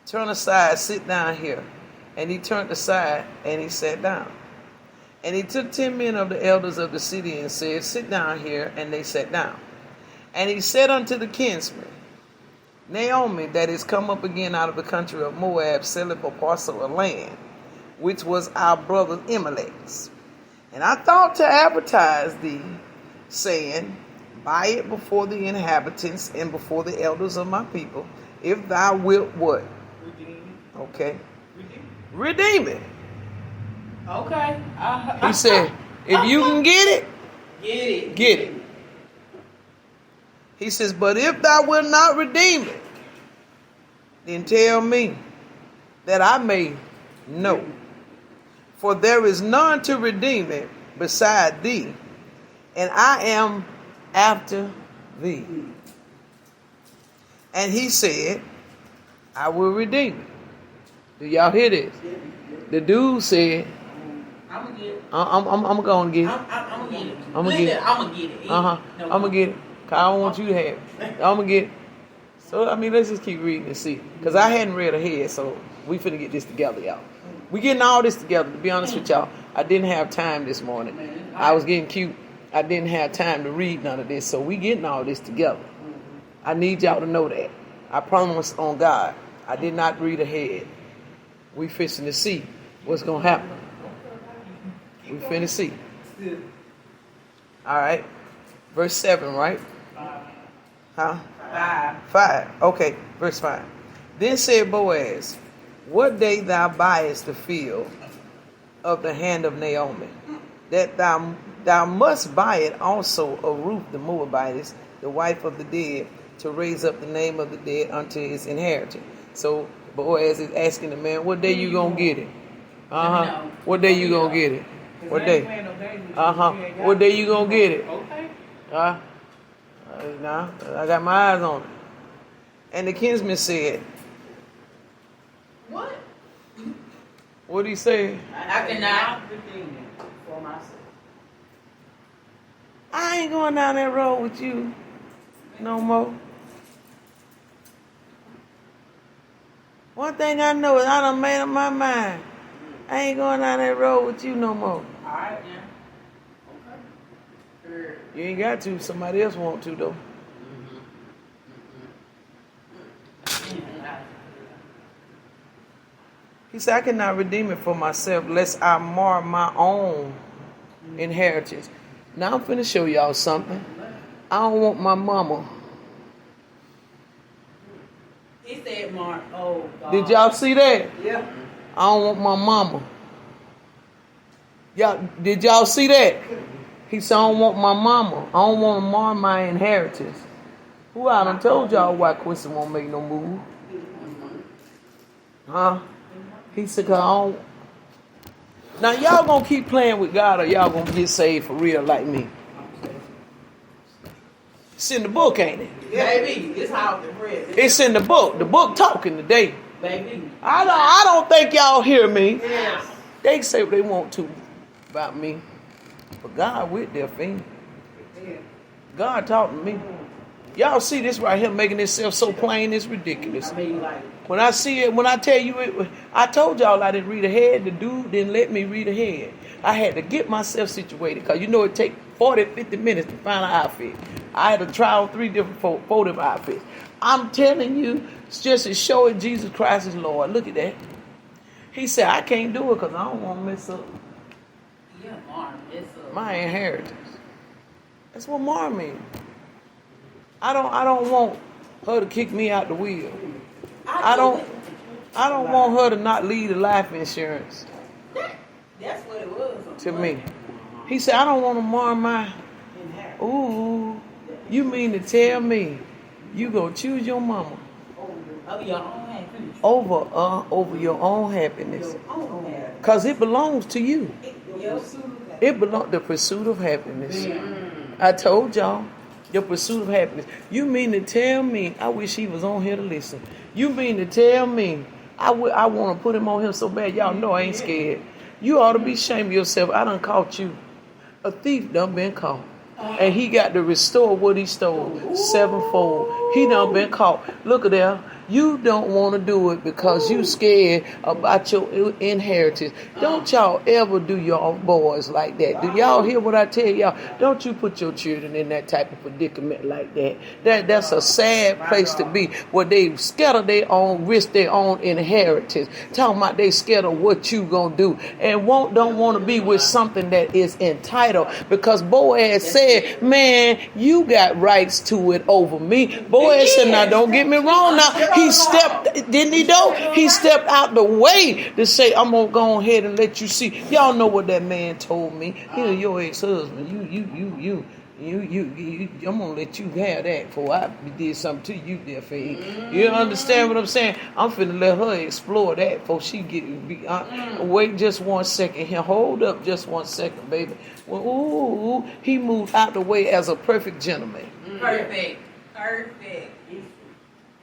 Turn aside, sit down here." And he turned aside and he sat down. And he took 10 men of the elders of the city and said, "Sit down here." And they sat down. And he said unto the kinsman, "Naomi, that is come up again out of the country of Moab, selleth a parcel of land, which was our brother Elimelech's. And I thought to advertise thee, saying, Buy it before the inhabitants and before the elders of my people, if thou wilt what?" Okay. Redeem it. Okay. He said, if you can get it, Get it. get it. He says, but if thou wilt not redeem it, then tell me that I may know. For there is none to redeem it beside thee, and I am after thee. And he said, I will redeem it. Do y'all hear this? The dude said, I'm gonna get it. I'm going to get it. I'm gonna get it. I'm gonna get it. I'm gonna get it. I'm going to get it. Cause I don't want you to have it. I'm going to get it. So, I mean, let's just keep reading and see. Because I hadn't read ahead, so we finna get this together, y'all. We getting all this together. To be honest with y'all, I didn't have time this morning. I was getting cute. I didn't have time to read none of this, so we getting all this together. I need y'all to know that. I promise on God, I did not read ahead. We fixing to see what's going to happen. We finna see. All right. Verse 7, right? Huh? 5. Okay, verse 5. Then said Boaz, what day thou buyest the field of the hand of Naomi, that thou must buy it also of Ruth the Moabitess, the wife of the dead, to raise up the name of the dead unto his inheritance. So Boaz is asking the man, what day you gonna get it? What day you gonna get it? What day? What day you gonna get it? Okay. Nah, I got my eyes on it. And the kinsman said, What? what did he say? I cannot. Redeem it for myself. I ain't going down that road with you no more. One thing I know is I done made up my mind. I ain't going down that road with you no more. All right. Okay. You ain't got to. Somebody else want to, though. He said, I cannot redeem it for myself lest I mar my own inheritance. Now I'm finna show y'all something. I don't want my mama. He said, Mark, oh, God. Did y'all see that? Yeah. I don't want my mama. Did y'all see that? He said, I don't want my mama. I don't want to mar my inheritance. Who I done told y'all why Quincy won't make no move? Huh? He said, 'cause I don't. Now y'all gonna keep playing with God or y'all gonna get saved for real like me? It's in the book, ain't it? Baby, it's how the bread. It's in the book. The book talking today. Baby. I don't think y'all hear me. Yes. They can say what they want to about me. But God with their finger. God talking to me. Y'all see this right here making itself so plain, it's ridiculous. I mean, like, When I see it, when I tell you it, I told y'all I didn't read ahead. The dude didn't let me read ahead. I had to get myself situated because you know it take 40, 50 minutes to find an outfit. I had to try on 3 different 4 different outfits. I'm telling you, it's just to show it Jesus Christ is Lord. Look at that. He said, I can't do it because I don't want to mess up Yeah, Mark, it's a... my inheritance. That's what mar means. I don't want her to kick me out the wheel. I don't want her to not leave the life insurance That's what it was. to me. He said, I don't want to mar my. Ooh, you mean to tell me you gonna choose your mama Of your own happiness. over your own happiness? Cause it belongs to you. It belongs the pursuit of happiness. I told y'all. Your pursuit of happiness. You mean to tell me, I wish he was on here to listen. You mean to tell me, I want to put him on here so bad. Y'all know I ain't scared. You ought to be ashamed of yourself. I done caught you. A thief done been caught. And he got to restore what he stole 7-fold. He done been caught. Look at there. You don't want to do it because you scared about your inheritance. Don't y'all ever do your boys like that. Do y'all hear what I tell y'all? Don't you put your children in that type of predicament like that. That's a sad place to be where they scatter their own, risk their own inheritance. Talking about they scared of what you gonna do and don't want to be with something that is entitled because Boaz said, man, you got rights to it over me. Boaz said, now don't get me wrong now. He stepped, didn't he though? He stepped out the way to say, I'm going to go ahead and let you see. Y'all know what that man told me. He's your ex-husband. You, I'm going to let you have that before I did something to you there, Faye. You understand what I'm saying? I'm finna let her explore that before she wait just 1 second here. Hold up just 1 second, baby. Well, he moved out the way as a perfect gentleman. Perfect.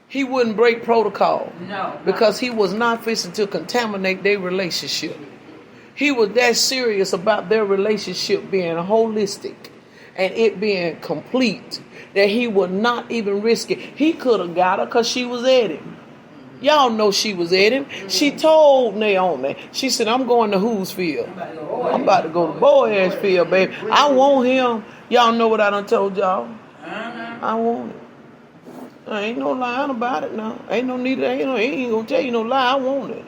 He wouldn't break protocol. No. Because he was not fixing to contaminate their relationship. He was that serious about their relationship being holistic. and it being complete, that he would not even risk it. He could have got her because she was at him. Y'all know she was at him. She told Naomi, she said, I'm going to whose field? I'm about to go to Boaz's field, baby. I want him. Y'all know what I done told y'all? I want it. I ain't no lying about it now. Ain't no need. He ain't gonna tell you no lie. I want it.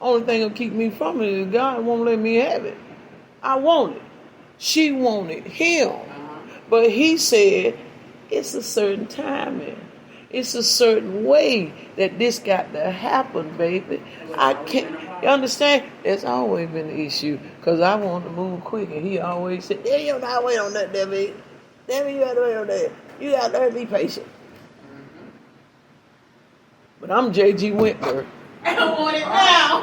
Only thing that'll keep me from it is God won't let me have it. I want it. She wanted him. But he said, it's a certain timing. It's a certain way that this got to happen, baby. I can't. You understand? It's always been an issue because I want to move quick, and he always said, "Yeah, you gotta wait on that, Debbie. Debbie, you gotta wait on that. You gotta learn to be patient." But I'm J.G. Wentworth. I want it now.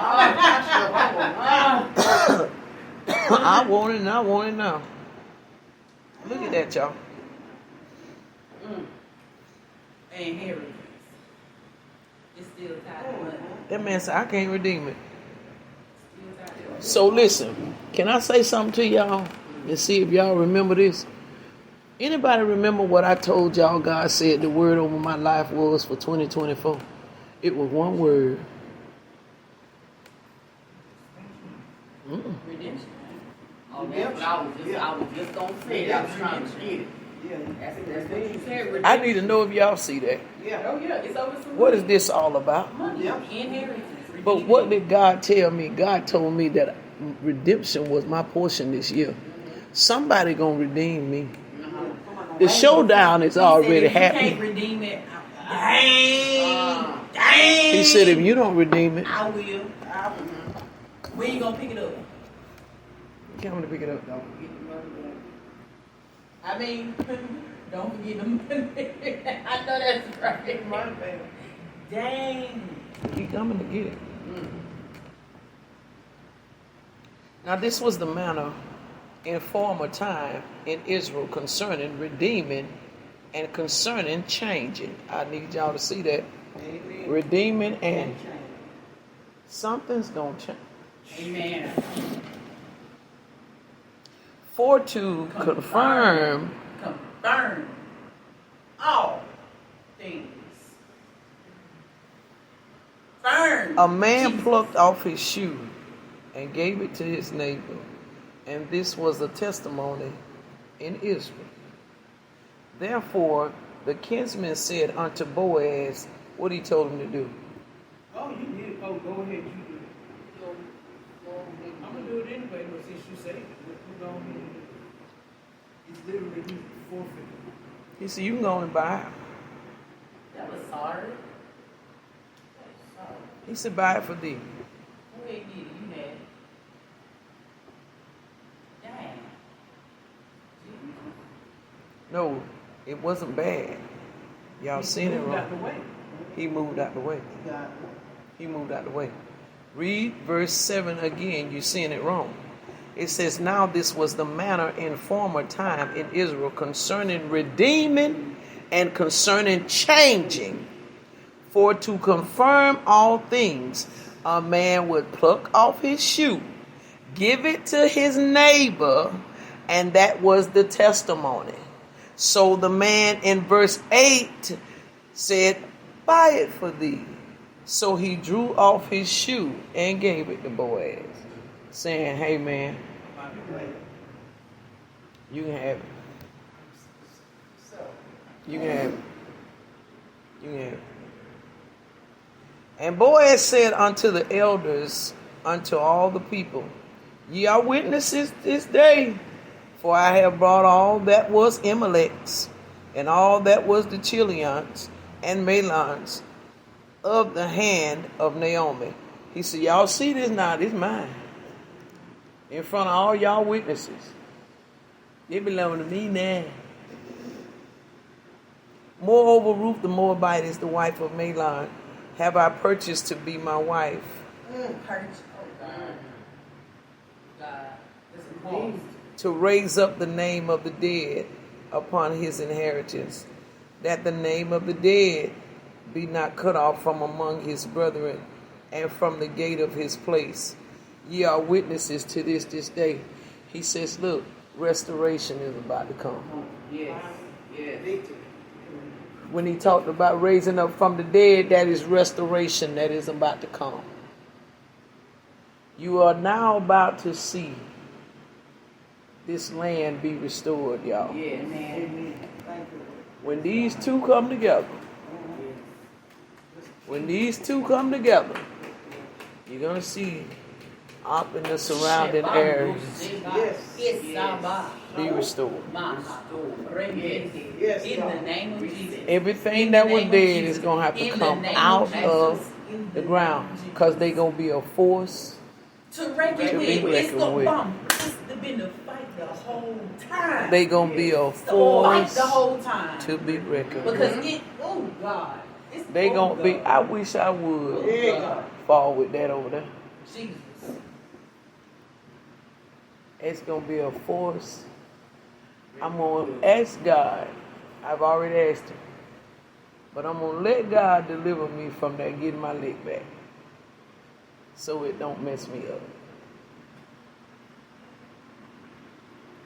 I want it and I want it now. Look at that, y'all. Inheritance. It's still tied to money. That man said, I can't redeem it. Still tied to money. So listen, can I say something to y'all and see if y'all remember this? Anybody remember what I told y'all God said the word over my life was for 2024? It was one word. Redemption. Oh, that's what I was just gonna say. I was trying to get it. Yeah. That's what you said. Redemption. I need to know if y'all see that. Yeah. Oh yeah, it's over some What is this all about? money. Yeah. Inheritance. But what did God tell me? God told me that redemption was my portion this year. Somebody gonna redeem me. The showdown is already You can't happening. redeem it. Dang. He said, if you don't redeem it, I will. When you gonna pick it up? come to pick it up, dog. I mean, don't forget the money. I know that's right. Money, baby. Dang. He coming to get it. Now this was the manner in former time in Israel concerning redeeming and concerning changing. I need y'all to see that. Amen. Redeeming and something's gonna change. Amen. For to confirm all things. Firm. a man Jesus. plucked off his shoe and gave it to his neighbor, and this was a testimony in Israel. Therefore the kinsman said unto Boaz what he told him to do. Oh, you need. Oh, go ahead. You do it. I'm gonna do it anyway, but since you say it, we're going to do it. It's literally he's forfeited. He said, you can go and buy it. That was hard. That was hard. He said, buy it for thee. Who ain't get it? You had it. Dang. No, it wasn't bad. Y'all seen it Moved out wrong. the way. He moved out the way. God. He moved out the way. Read verse 7 again. You're seeing it wrong. It says, now this was the manner in former time in Israel concerning redeeming and concerning changing. For to confirm all things, a man would pluck off his shoe, give it to his neighbor, and that was the testimony. So the man in verse 8 said, buy it for thee. So he drew off his shoe and gave it to Boaz, saying, hey man, you can have it. You can have it. You can have it. And Boaz said unto the elders, unto all the people, ye are witnesses this day, for I have brought all that was Amalek's, and all that was the Chilions and Malons of the hand of Naomi. He said, y'all see this now, this mine. In front of all y'all witnesses. It belong to me now. Moreover, Ruth the Moabite is the wife of Malon. Have I purchased to be my wife, Purchase. Oh God. God. This is cost. to raise up the name of the dead upon his inheritance, that the name of the dead be not cut off from among his brethren and from the gate of his place. Ye are witnesses to this day. He says, look, restoration is about to come. Yes. Yes. Victory. When he talked about raising up from the dead, that is restoration that is about to come. You are now about to see this land be restored, y'all. Yes. Amen. Thank you. When these two come together, you're going to see up in the surrounding areas be restored. Yes, In the name of Jesus. Everything that was dead is going to have to come out of the ground because they're going to be a force To reckon to be with. It's reckoned with. It's been the fight the whole time. They're going to be a It's the fight force the whole time. to be reckoned Because with. oh God. It's They going to be, God. I wish I would God. fall with that over there. Jesus. It's going to be a force. I'm going to ask God. I've already asked him. But I'm going to let God deliver me from that getting my leg back. So it don't mess me up.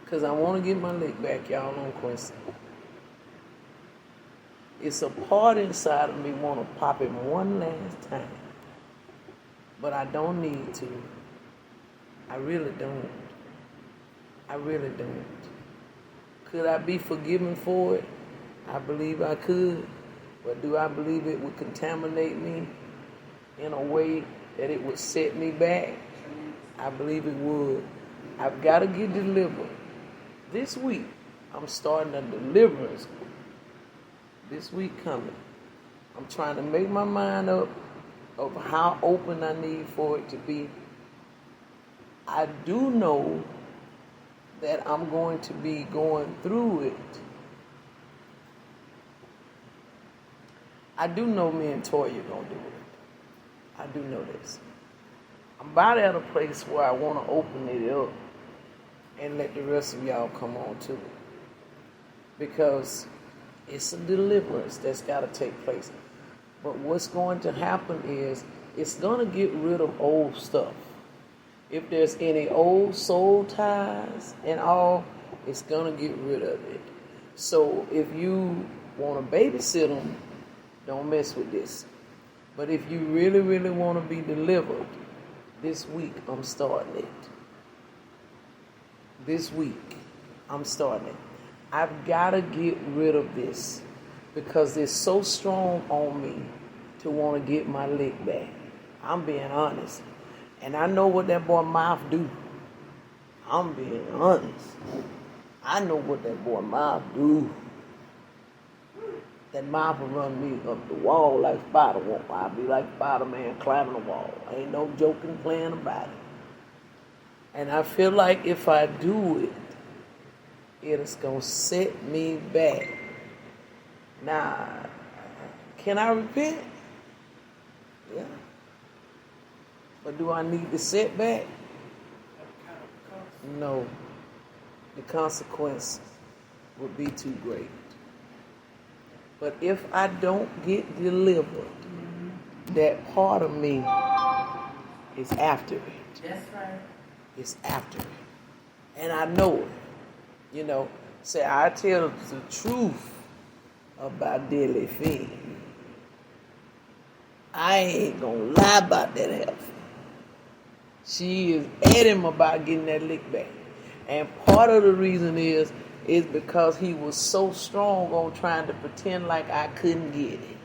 Because I want to get my leg back, y'all, on Quincy. It's a part inside of me want to pop it one last time. But I don't need to. I really don't. I really don't. Could I be forgiven for it? I believe I could. But do I believe it would contaminate me in a way that it would set me back? I believe it would. I've got to get delivered. This week, I'm starting a deliverance. This week coming. I'm trying to make my mind up of how open I need for it to be. I do know that I'm going to be going through it. I do know me and Toya going to do it. I do know this. I'm about at a place where I want to open it up and let the rest of y'all come on to it. Because it's a deliverance that's got to take place. But what's going to happen is it's going to get rid of old stuff. If there's any old soul ties and all, it's going to get rid of it. So if you want to babysit them, don't mess with this. But if you really, really want to be delivered, this week I'm starting it. This week I'm starting it. I've got to get rid of this because it's so strong on me to want to get my lick back. I'm being honest. And I know what that boy mouth do. I'm being honest. I know what that boy mouth do. That mouth will run me up the wall like Spider-Man. I'll be like Spider-Man climbing the wall. Ain't no joking playing about it. And I feel like if I do it, it's going to set me back. Now, can I repent? Yeah. But do I need the setback? No. The consequence would be too great. But if I don't get delivered, that part of me is after it. That's right. It's after it. And I know it. You know, say I tell the truth about Deadly Fiend. I ain't gonna lie about that heifer. She is at him about getting that lick back. And part of the reason is because he was so strong on trying to pretend like I couldn't get it.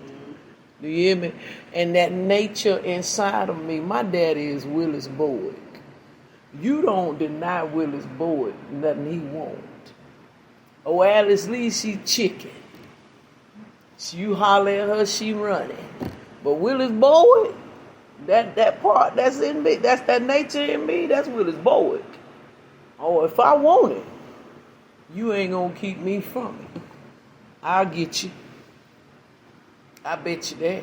Do you hear me? And that nature inside of me, my daddy is Willis Boyd. You don't deny Willis Boyd nothing he won't. Oh, Alice Lee, she chicken. You holler at her, she running. But Willis Boyd, that part that's in me, that's that nature in me, that's Willis Boyd. Oh, if I want it, you ain't gonna keep me from it. I'll get you. I bet you that.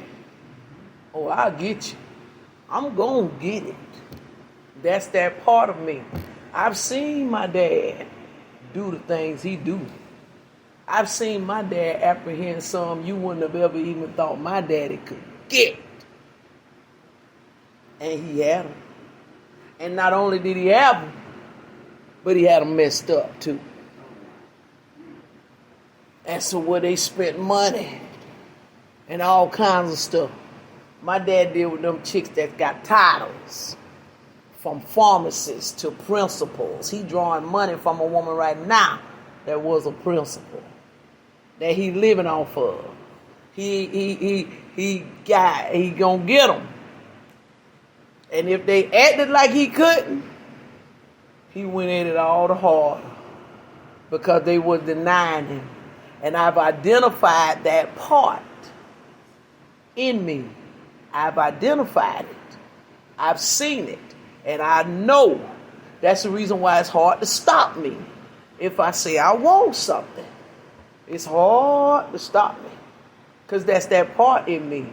Oh, I'll get you. I'm gonna get it. That's that part of me. I've seen my dad do the things he do. I've seen my dad apprehend some you wouldn't have ever even thought my daddy could get. And he had them. And not only did he have them, But he had them messed up too. And so where they spent money and all kinds of stuff. My dad deal with them chicks that got titles, from pharmacists to principals. He drawing money from a woman right now that was a principal, that he living off of. He gonna get them. And if they acted like he couldn't, he went at it all the harder because they was denying him. And I've identified that part in me. I've identified it. I've seen it. And I know that's the reason why it's hard to stop me. If I say I want something, it's hard to stop me. Because that's that part in me.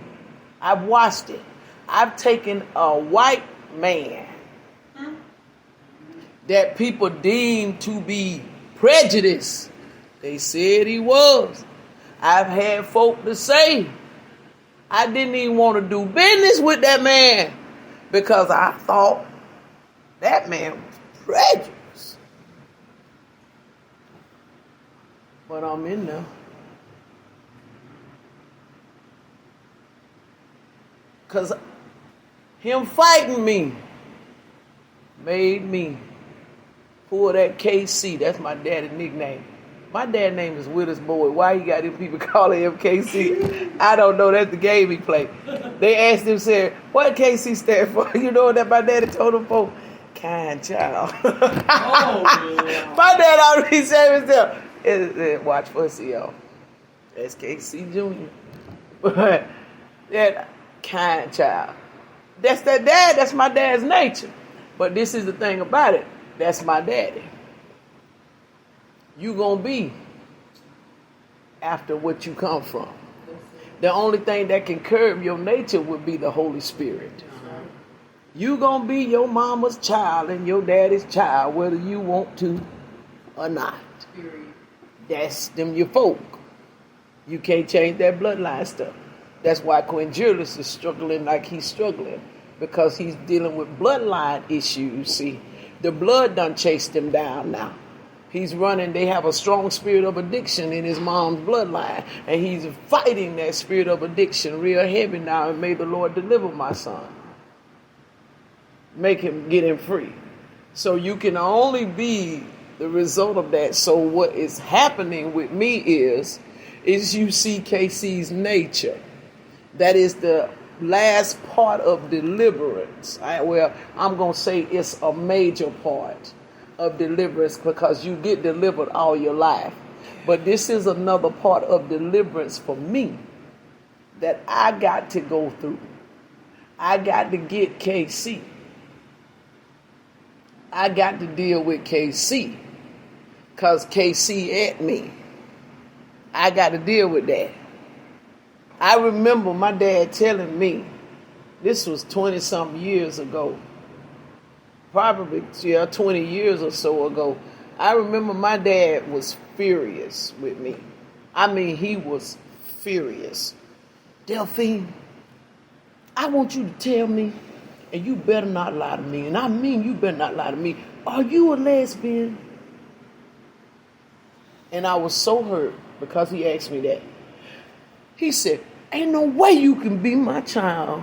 I've watched it. I've taken a white man that people deem to be prejudiced. They said he was. I've had folk to say I didn't even want to do business with that man because I thought that man was prejudiced. But I'm in there. Because him fighting me made me pull that KC. That's my daddy's nickname. My dad's name is Willis Boy. Why he got them people calling him KC? I don't know. That's the game he played. They asked him, said, what KC stand for? You know that my daddy told him for? Kind child. Oh, my dad already said himself. Watch pussy, y'all. That's KC Jr. But that kind child. That's that dad. That's my dad's nature. But this is the thing about it. That's my daddy. You gonna be after what you come from. The only thing that can curb your nature would be the Holy Spirit. You gonna be your mama's child and your daddy's child, whether you want to or not. That's them your folk. You can't change that bloodline stuff. That's why Quinn Julius is struggling like he's struggling, because he's dealing with bloodline issues. See, the blood done chased him down now. He's running. They have a strong spirit of addiction in his mom's bloodline, and he's fighting that spirit of addiction real heavy now. And may the Lord deliver my son. Make him, get him free. So you can only be the result of that. So what is happening with me is you see KC's nature. That is the last part of deliverance. I'm going to say it's a major part of deliverance, because you get delivered all your life. But this is another part of deliverance for me that I got to go through. I got to get KC. I got to deal with KC because KC at me. I got to deal with that. I remember my dad telling me, this was 20-something years ago, probably 20 years or so ago. I remember my dad was furious with me. I mean, he was furious. Delphine, I want you to tell me, and you better not lie to me, and I mean you better not lie to me, are you a lesbian? And I was so hurt because he asked me that. He said, ain't no way you can be my child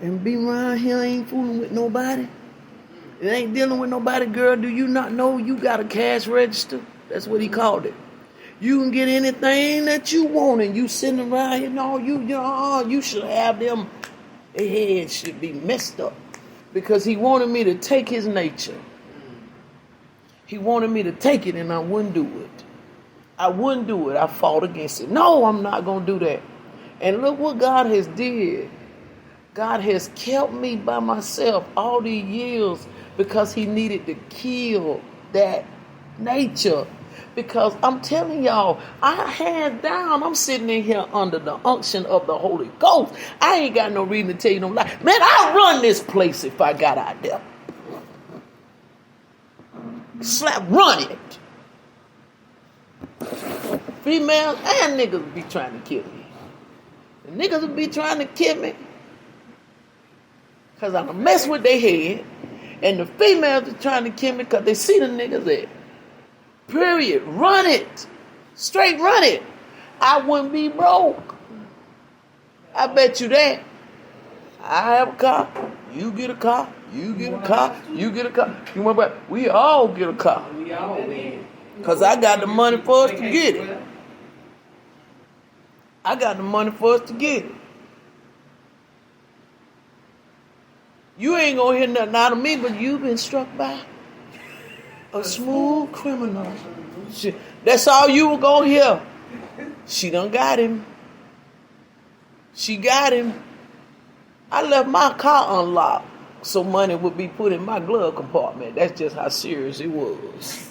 and be around here ain't fooling with nobody. It ain't dealing with nobody, girl. Do you not know you got a cash register? That's what he called it. You can get anything that you want, and you sitting around here, you should have them. Their heads should be messed up, because he wanted me to take his nature. He wanted me to take it, and I wouldn't do it. I wouldn't do it. I fought against it. No, I'm not going to do that. And look what God has did. God has kept me by myself all these years because he needed to kill that nature. Because I'm telling y'all, hands down, I'm sitting in here under the unction of the Holy Ghost. I ain't got no reason to tell you no lie. Man, I'll run this place if I got out there. Run it. Females and niggas be trying to kill me. The niggas will be trying to kill me because I mess with their head, And the females are trying to kill me because they see the niggas there. Period. Run it. Straight run it. I wouldn't be broke. I bet you that. I have a car. You get a car. You get a car. You get a car. You want what? We all get a car. We all win. Because I got the money for us to get it. I got the money for us to get it. You ain't gonna hear nothing out of me, but you've been struck by a smooth criminal. That's all you were gonna hear. She done got him. She got him. I left my car unlocked so money would be put in my glove compartment. That's just how serious it was.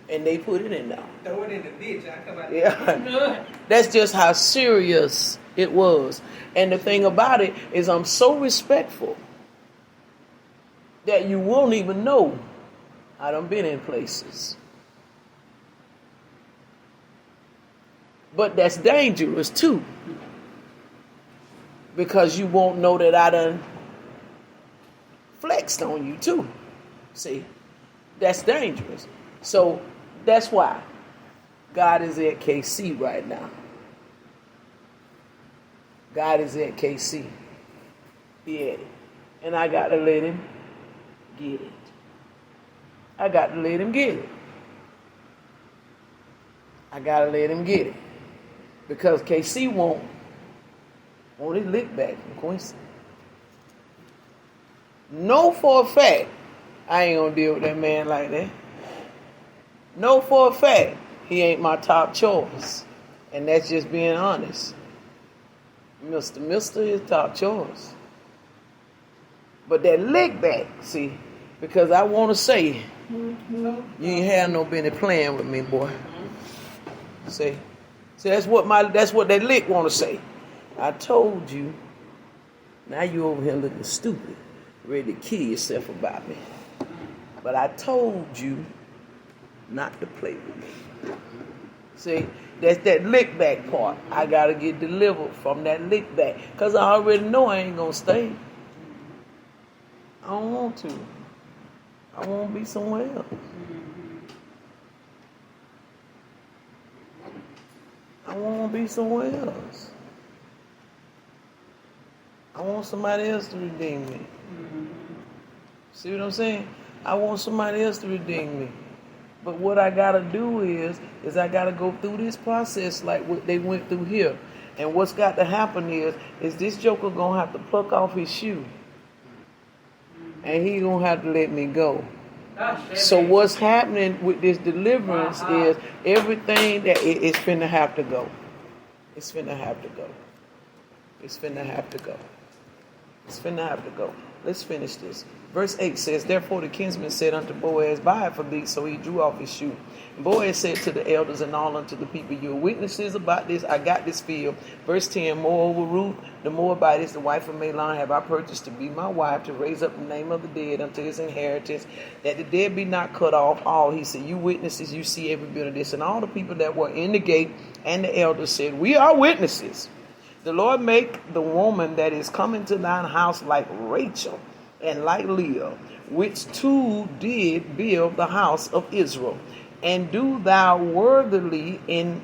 And they put it in there. Throw it in the ditch. I come out. Yeah. That's just how serious it was. And the thing about it is I'm so respectful that you won't even know I done been in places. But that's dangerous too. Because you won't know that I done flexed on you too. See, that's dangerous. So that's why God is at KC right now. God is at KC. He at it. And I got to let him get it. I got to let him get it. I got to let him get it. Because KC won't his lick back from Quincy. Know for a fact I ain't gonna deal with that man like that. Know for a fact he ain't my top choice. And that's just being honest. Mr. is top choice. But that lick back, see, because I want to say, you ain't had no business playing with me, boy. See, that's what that lick want to say. I told you. Now you over here looking stupid, ready to kill yourself about me. But I told you not to play with me. See, that's that lick back part. I gotta get delivered from that lick back, cause I already know I ain't gonna stay. I don't want to. I want to be somewhere else. I want to be somewhere else. I want somebody else to redeem me. See what I'm saying? I want somebody else to redeem me. But what I got to do is I got to go through this process like what they went through here. And what's got to happen is this joker going to have to pluck off his shoe. And he going to have to let me go. So what's happening with this deliverance is everything that it's finna have to go. It's finna have to go. It's finna have to go. It's finna have to go. Let's finish this. Verse 8 says, therefore the kinsman said unto Boaz, buy it for thee. So he drew off his shoe. And Boaz said to the elders and all unto the people, you are witnesses about this. I got this field. Verse 10, moreover, Ruth, the Moabitess, the wife of Mahlon, have I purchased to be my wife, to raise up the name of the dead unto his inheritance, that the dead be not cut off. All, he said, you witnesses, you see every bit of this. And all the people that were in the gate and the elders said, we are witnesses. The Lord make the woman that is coming to thine house like Rachel and like Leah, which two did build the house of Israel. And do thou worthily in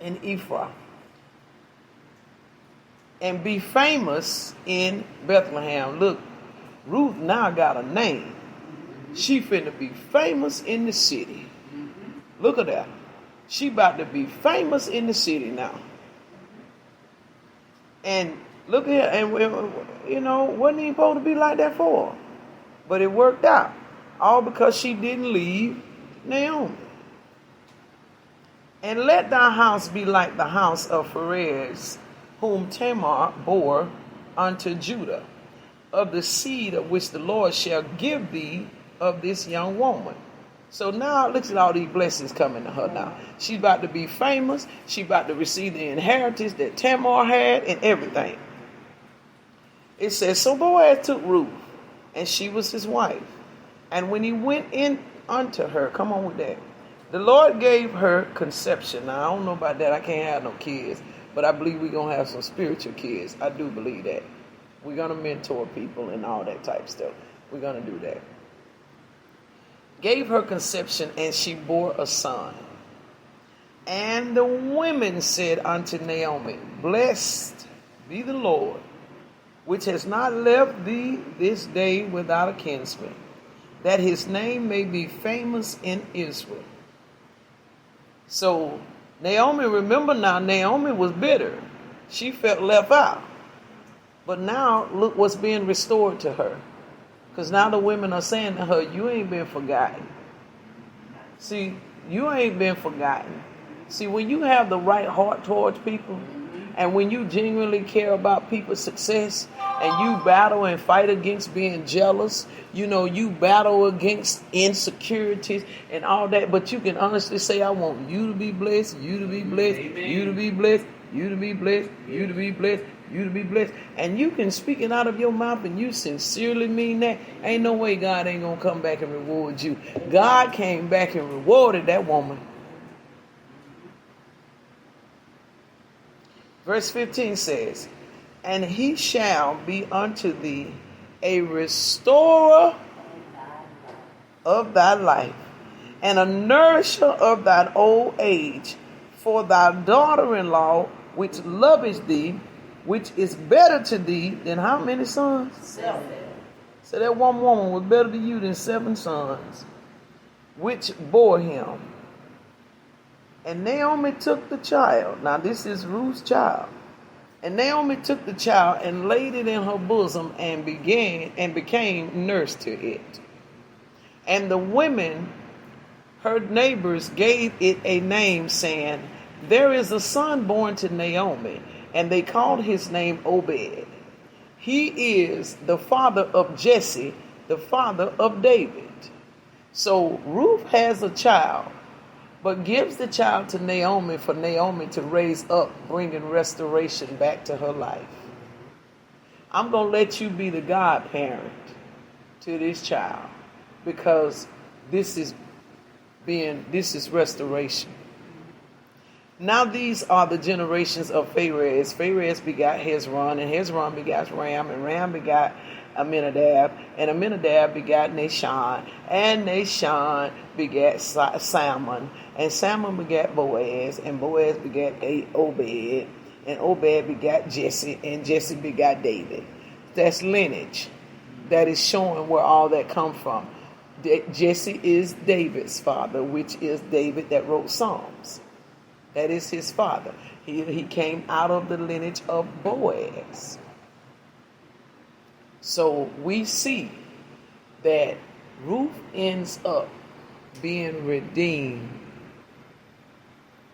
Ephraim, and be famous in Bethlehem. Look, Ruth now got a name. She finna be famous in the city. Look at that. She about to be famous in the city now. And look here, and wasn't even supposed to be like that for her. But it worked out. All because she didn't leave Naomi. And let thy house be like the house of Perez, whom Tamar bore unto Judah, of the seed of which the Lord shall give thee of this young woman. So now, look at all these blessings coming to her now. She's about to be famous. She's about to receive the inheritance that Tamar had and everything. It says, so Boaz took Ruth, and she was his wife. And when he went in unto her, come on with that, the Lord gave her conception. Now, I don't know about that. I can't have no kids. But I believe we're going to have some spiritual kids. I do believe that. We're going to mentor people and all that type stuff. We're going to do that. Gave her conception, and she bore a son. And the women said unto Naomi, Blessed be the Lord, which has not left thee this day without a kinsman, that his name may be famous in Israel. So Naomi, remember now, Naomi was bitter. She felt left out. But now look what's being restored to her. Because now the women are saying to her, you ain't been forgotten. See, you ain't been forgotten. See, when you have the right heart towards people, and when you genuinely care about people's success, and you battle and fight against being jealous, you battle against insecurities and all that, but you can honestly say, I want you to be blessed, you to be blessed, you to be blessed, you to be blessed, you to be blessed, you to be blessed. And you can speak it out of your mouth and you sincerely mean that. Ain't no way God ain't going to come back and reward you. God came back and rewarded that woman. Verse 15 says, And he shall be unto thee a restorer of thy life, and a nourisher of thine old age, for thy daughter-in-law, which loveth thee, which is better to thee than how many sons? 7. So that one woman was better to you than 7 sons, which bore him. And Naomi took the child. Now this is Ruth's child. And Naomi took the child and laid it in her bosom and became nurse to it. And the women, her neighbors, gave it a name, saying, There is a son born to Naomi. And they called his name Obed. He is the father of Jesse, the father of David. So Ruth has a child, but gives the child to Naomi for Naomi to raise up, bringing restoration back to her life. I'm going to let you be the godparent to this child, because this is restoration. Now these are the generations of Pharez. Pharez begot Hezron, and Hezron begot Ram, and Ram begot Aminadab, and Aminadab begot Nahshon, and Nahshon begat Salmon, and Salmon begat Boaz, and Boaz begat Obed, and Obed begat Jesse, and Jesse begot David. That's lineage. That is showing where all that come from. Jesse is David's father, which is David that wrote Psalms. That is his father. He came out of the lineage of Boaz. So we see that Ruth ends up being redeemed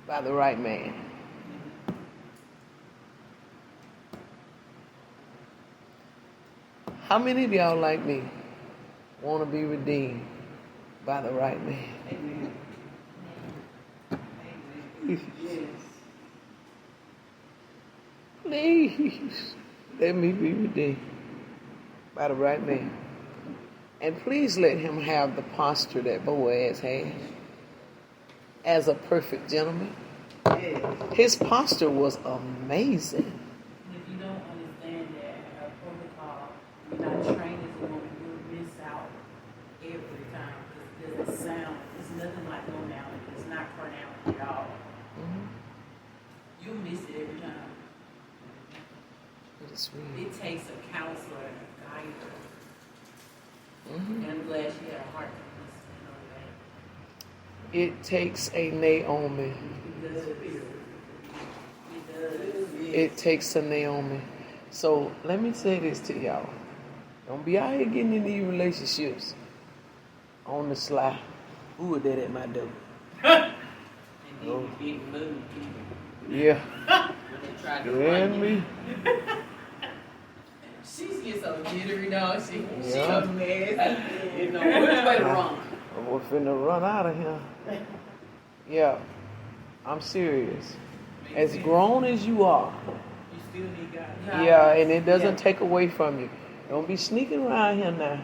by the right man. How many of y'all like me want to be redeemed by the right man? Amen. Yes. Please let me be redeemed by the right man. And please let him have the posture that Boaz had as a perfect gentleman. Yes. His posture was amazing. If you don't understand that our protocol, you're not trained as a woman, you'll miss out every time. Because it doesn't sound, it's nothing like normality. It's not carnality at all. You miss it every time. It is real. It takes a counselor and a guider. And I'm glad she had a heart to listen. It takes a Naomi. It does. It does. It takes a Naomi. So let me say this to y'all. Don't be out here getting in these relationships on the sly. Who is that at my door? And then big mood people. Yeah. When they try to You run and me. She gets so jittery, dog. She Yeah. a mess. you know, which way to run? We're finna run out of here. Yeah. I'm serious. As grown as you are. You still need God. Yeah, and it doesn't take away from you. Don't be sneaking around here now.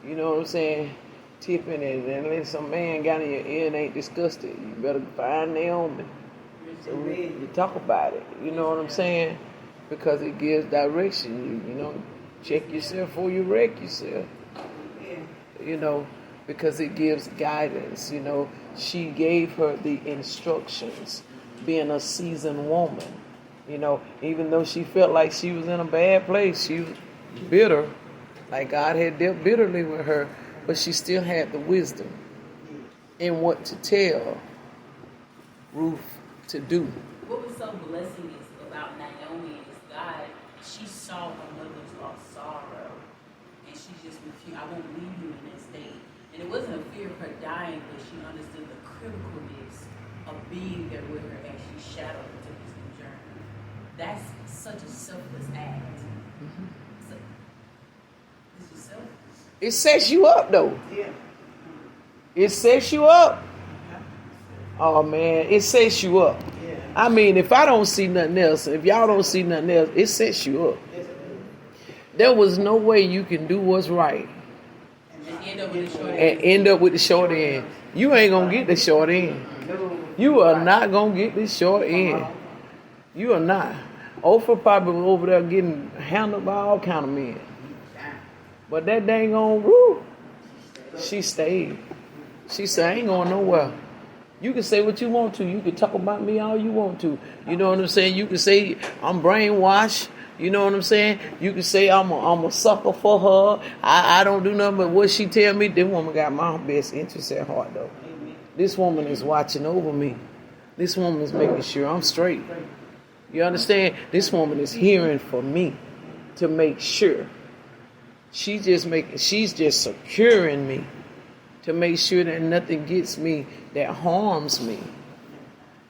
You know what I'm saying? Tipping it, and let some man got in your ear and ain't disgusted. You better find Naomi. So you talk about it. You know what I'm saying? Because it gives direction. You know, check yourself before you wreck yourself. you know, because it gives guidance. You know, she gave her the instructions, being a seasoned woman. You know, even though she felt like she was in a bad place, she was bitter, like God had dealt bitterly with her, but she still had the wisdom in what to tell Ruth to do. What was so blessing is about Naomi is God, she saw her mother's lost sorrow, and she just refused, I won't leave you in that state. And it wasn't a fear of her dying, but she understood the criticalness of being there with her as she shadowed her to this new journey. That's such a selfless act. Mm-hmm. So, this is selfless. It sets you up, though. Yeah. It sets you up. Oh, man, it sets you up. Yeah. I mean, if I don't see nothing else, if y'all don't see nothing else, it sets you up. There was no way you can do what's right And end up with a short and end up with the short end. You ain't gonna get the short end. You are not gonna get the short end. You are not. Oprah probably was over there getting handled by all kind of men. But that dang on Ruth, she stayed. She said, I ain't going nowhere. You can say what you want to. You can talk about me all you want to. You know what I'm saying? You can say I'm brainwashed. You know what I'm saying? You can say I'm a sucker for her. I don't do nothing but what she tell me. This woman got my best interest at heart, though. This woman is watching over me. This woman is making sure I'm straight. You understand? This woman is hearing for me to make sure. She's just securing me to make sure that nothing gets me that harms me.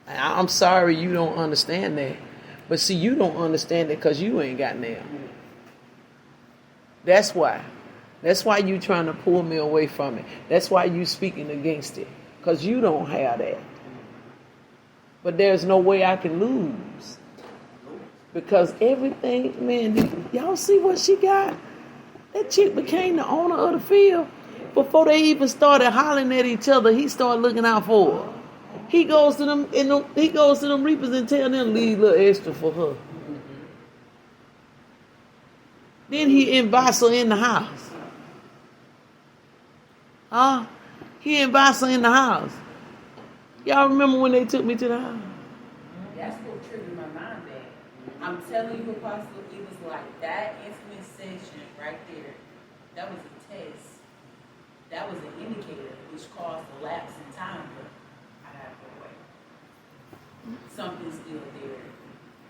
I'm sorry you don't understand that. But see, you don't understand it because you ain't got nail. That's why. That's why you trying to pull me away from it. That's why you speaking against it. Because you don't have that. But there's no way I can lose. Because everything, man, y'all see what she got? That chick became the owner of the field. Before they even started hollering at each other, he started looking out for her. He goes to them reapers and tell them leave a little extra for her. Then he invites her in the house. Huh? He invites her in the house. Y'all remember when they took me to the house? That's what triggered my mind back. I'm telling you, Apostle, it was like that intimate session right there. That was a test. That was an indicator which caused a lapse in time, but I gotta go away. Something's still there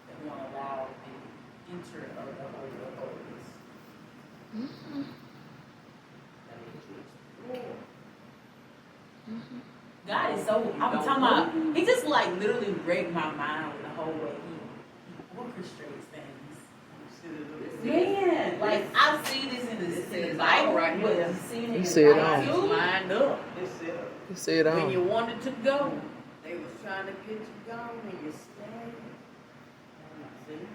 that won't allow the enter of the Holy of Holies. Mm-hmm. God is so, I'm talking about, he just like literally break my mind with the whole way he orchestrates things. Man, like I've seen this in the Bible right here. He said It's lined up. He said When you wanted to go, they was trying to get you gone and you stayed. See?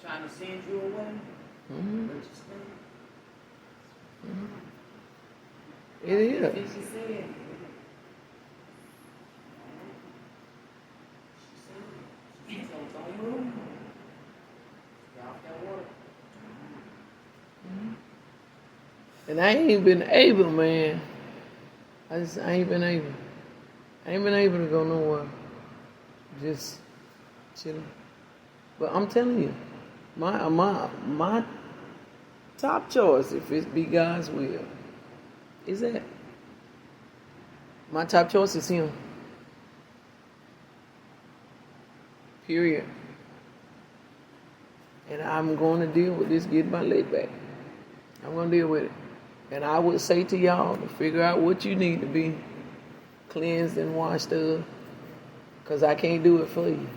Trying to send you away. Mm-hmm. But you stayed. Mm-hmm. It is. That's what she said. She said, so don't move. Get off that water. And I ain't been able, man. I ain't been able. I ain't been able to go nowhere. Just chilling. But I'm telling you, my top choice, if it be God's will, is that. My top choice is him. Period. And I'm going to deal with this, get my leg back. I'm going to deal with it. And I would say to y'all to figure out what you need to be cleansed and washed of, because I can't do it for you.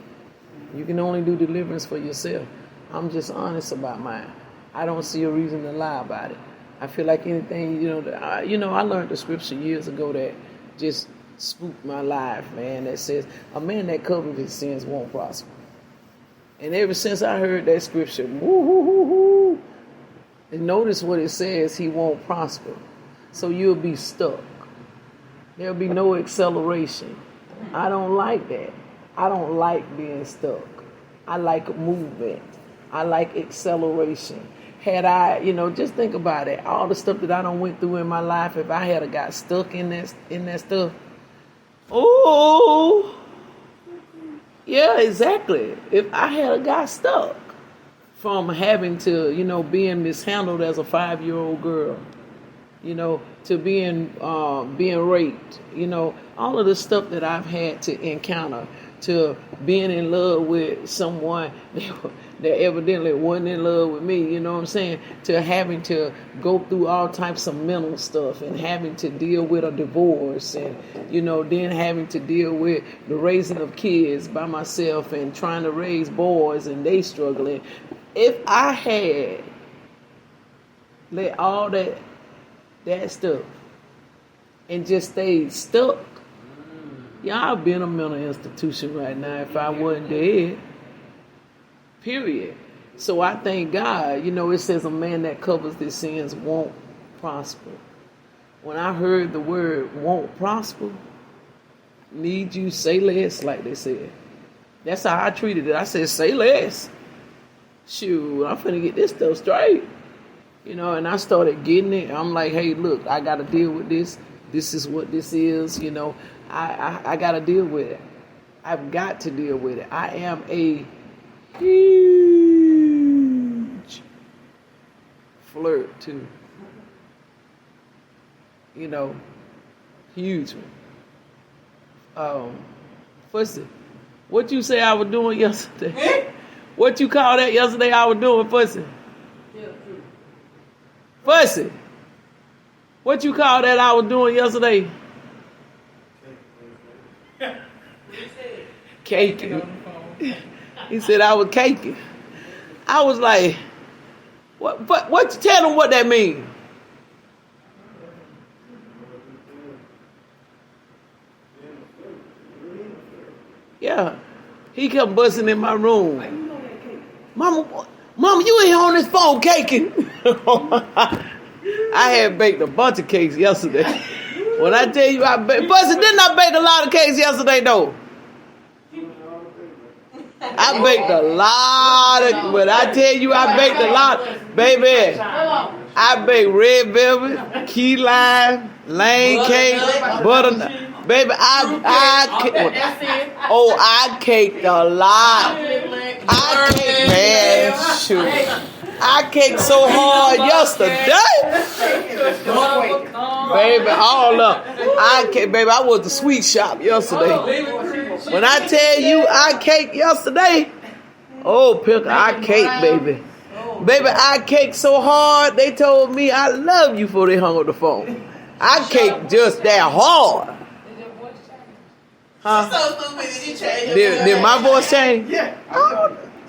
You can only do deliverance for yourself. I'm just honest about mine. I don't see a reason to lie about it. I feel like anything, I learned the scripture years ago that just spooked my life, man, that says, a man that covers his sins won't prosper. And ever since I heard that scripture, woo-hoo-hoo-hoo, and notice what it says, he won't prosper. So you'll be stuck. There'll be no acceleration. I don't like that. I don't like being stuck. I like movement. I like acceleration. had I, just think about it. All the stuff that I done went through in my life, if I had got stuck in that stuff, oh, yeah, exactly. If I had got stuck from having to, being mishandled as a 5-year-old girl, to being raped, all of the stuff that I've had to encounter, to being in love with someone that evidently wasn't in love with me, you know what I'm saying, to having to go through all types of mental stuff and having to deal with a divorce and, then having to deal with the raising of kids by myself and trying to raise boys and they struggling. If I had let all that stuff and just stayed stuck, I'd be in a mental institution right now if I wasn't dead. Period. So I thank God. It says a man that covers his sins won't prosper. When I heard the word won't prosper, need you say less, like they said. That's how I treated it. I said, say less. Shoot, I'm finna get this stuff straight. And I started getting it. I'm like, hey, look, I got to deal with this. This is what this is. I got to deal with it. I've got to deal with it. I am a huge flirt, too. Huge one. Fussy, what you say I was doing yesterday? What you call that yesterday I was doing, Fussy? Fussy, what you call that I was doing yesterday? Caking. He said I was caking. I was like, what you tell them what that means? Yeah. He kept busting in my room. Mama, you ain't on this phone caking. I had baked a bunch of cakes yesterday. When I tell you Buster, didn't I bake a lot of cakes yesterday though? I baked a lot of, when I tell you I baked a lot, baby, I baked red velvet, key lime, lane cake, butternut. Baby, I caked a lot. I caked, man, shoot. I caked so hard yesterday. Baby, all up. Baby, I was the sweet shop yesterday. When I tell you I caked yesterday, oh, Picker, I caked, baby. Baby, I caked so hard, they told me I love you before they hung up the phone. I caked just that hard. Huh? So stupid, did you change? Did my voice change? Yeah. I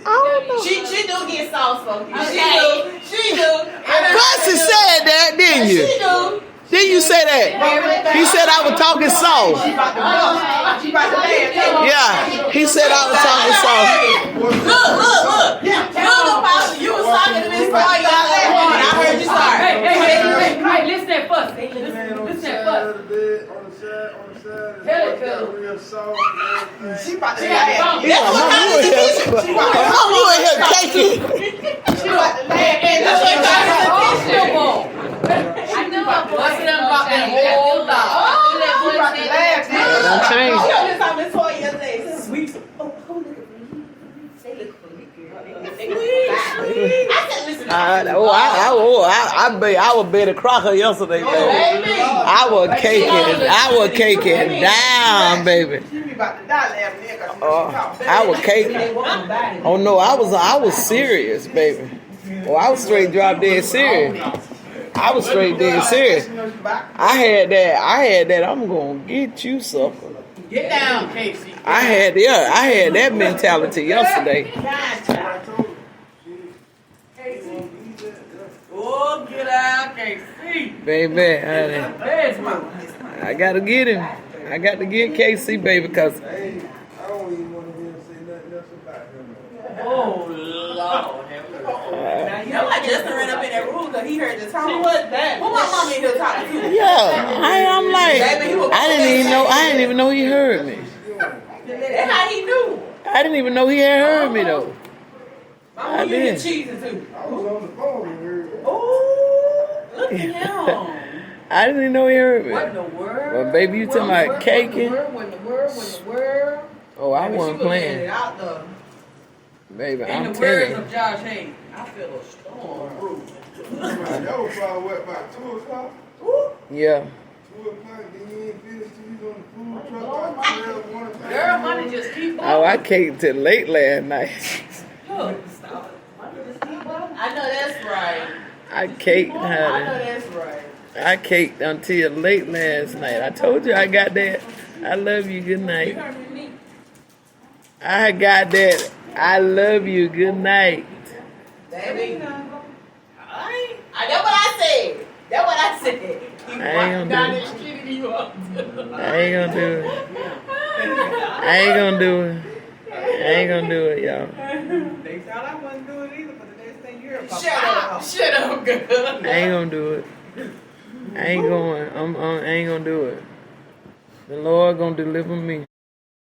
don't know. She do get soft spoken. Okay. She do. Buster said that, didn't you? She do. Didn't you say that? He said I was talking soft. She about to laugh. Yeah, he said I was talking soft. Look. Look, Pastor, you was talking to Miss Boy, y'all laughed hard. I heard you start. Hey, listen to that fuss. Listen to that fuss. She about to laugh. Yeah, Mama, you in here caking. She about to laugh. I know I'm busting up about that She about to laugh. Don't change. You know, this time Miss Boy yesterday. Sweet. Oh, look at me. They look for me, girl. I said, listen. I was Betty Crocker yesterday, baby. I was caking down, baby. She be about to die laughing there because she I was caking. Oh no, I was serious, baby. Oh, I was straight drop dead serious. I was straight dead serious. I had that. I'm gonna get you something. Get down, Casey. I had that mentality yesterday. Oh, get out, Casey. Baby, I gotta get him. I got to get KC, baby, because I don't even want to hear him say nothing else about him. Oh, Lord. Now, I just ran up in that room because he heard the talk. She was that. Who my mama in here talking to? yeah, I'm like, I didn't even know he heard me. That's how he knew. I didn't even know he had heard me though. Mama, you get cheesing too. I was on the phone and Look at him. I didn't know he heard me. What in the world? Well, baby, you talking about caking? What in the world? Oh, I Baby, wasn't she was letting playing. it out though. Baby, In I'm the words telling. of Josh Hayes, I feel a storm brewing. That was probably what, about 2 o'clock? Yeah. 2 o'clock, then you ain't finished till you on the food truck like 12, 1 o'clock. Girl, money just keep going. Oh, I caked till late last night. Look, stop. Money just keep going. I know that's right. I caked, I know honey. that's right. I caked until late last night. I told you I got that. I love you. Good You night. heard me. I got that. I love you. Good night. Baby. That's what I said. That's what I said. Keep I walking ain't down gonna the street and you up. I ain't gonna do it. I ain't gonna do it. I ain't gonna do it, y'all. They thought I wasn't doing it either, but the next thing you heard, Shut up, girl. I ain't gonna do it. I ain't going. I ain't gonna do it. The Lord gonna deliver me.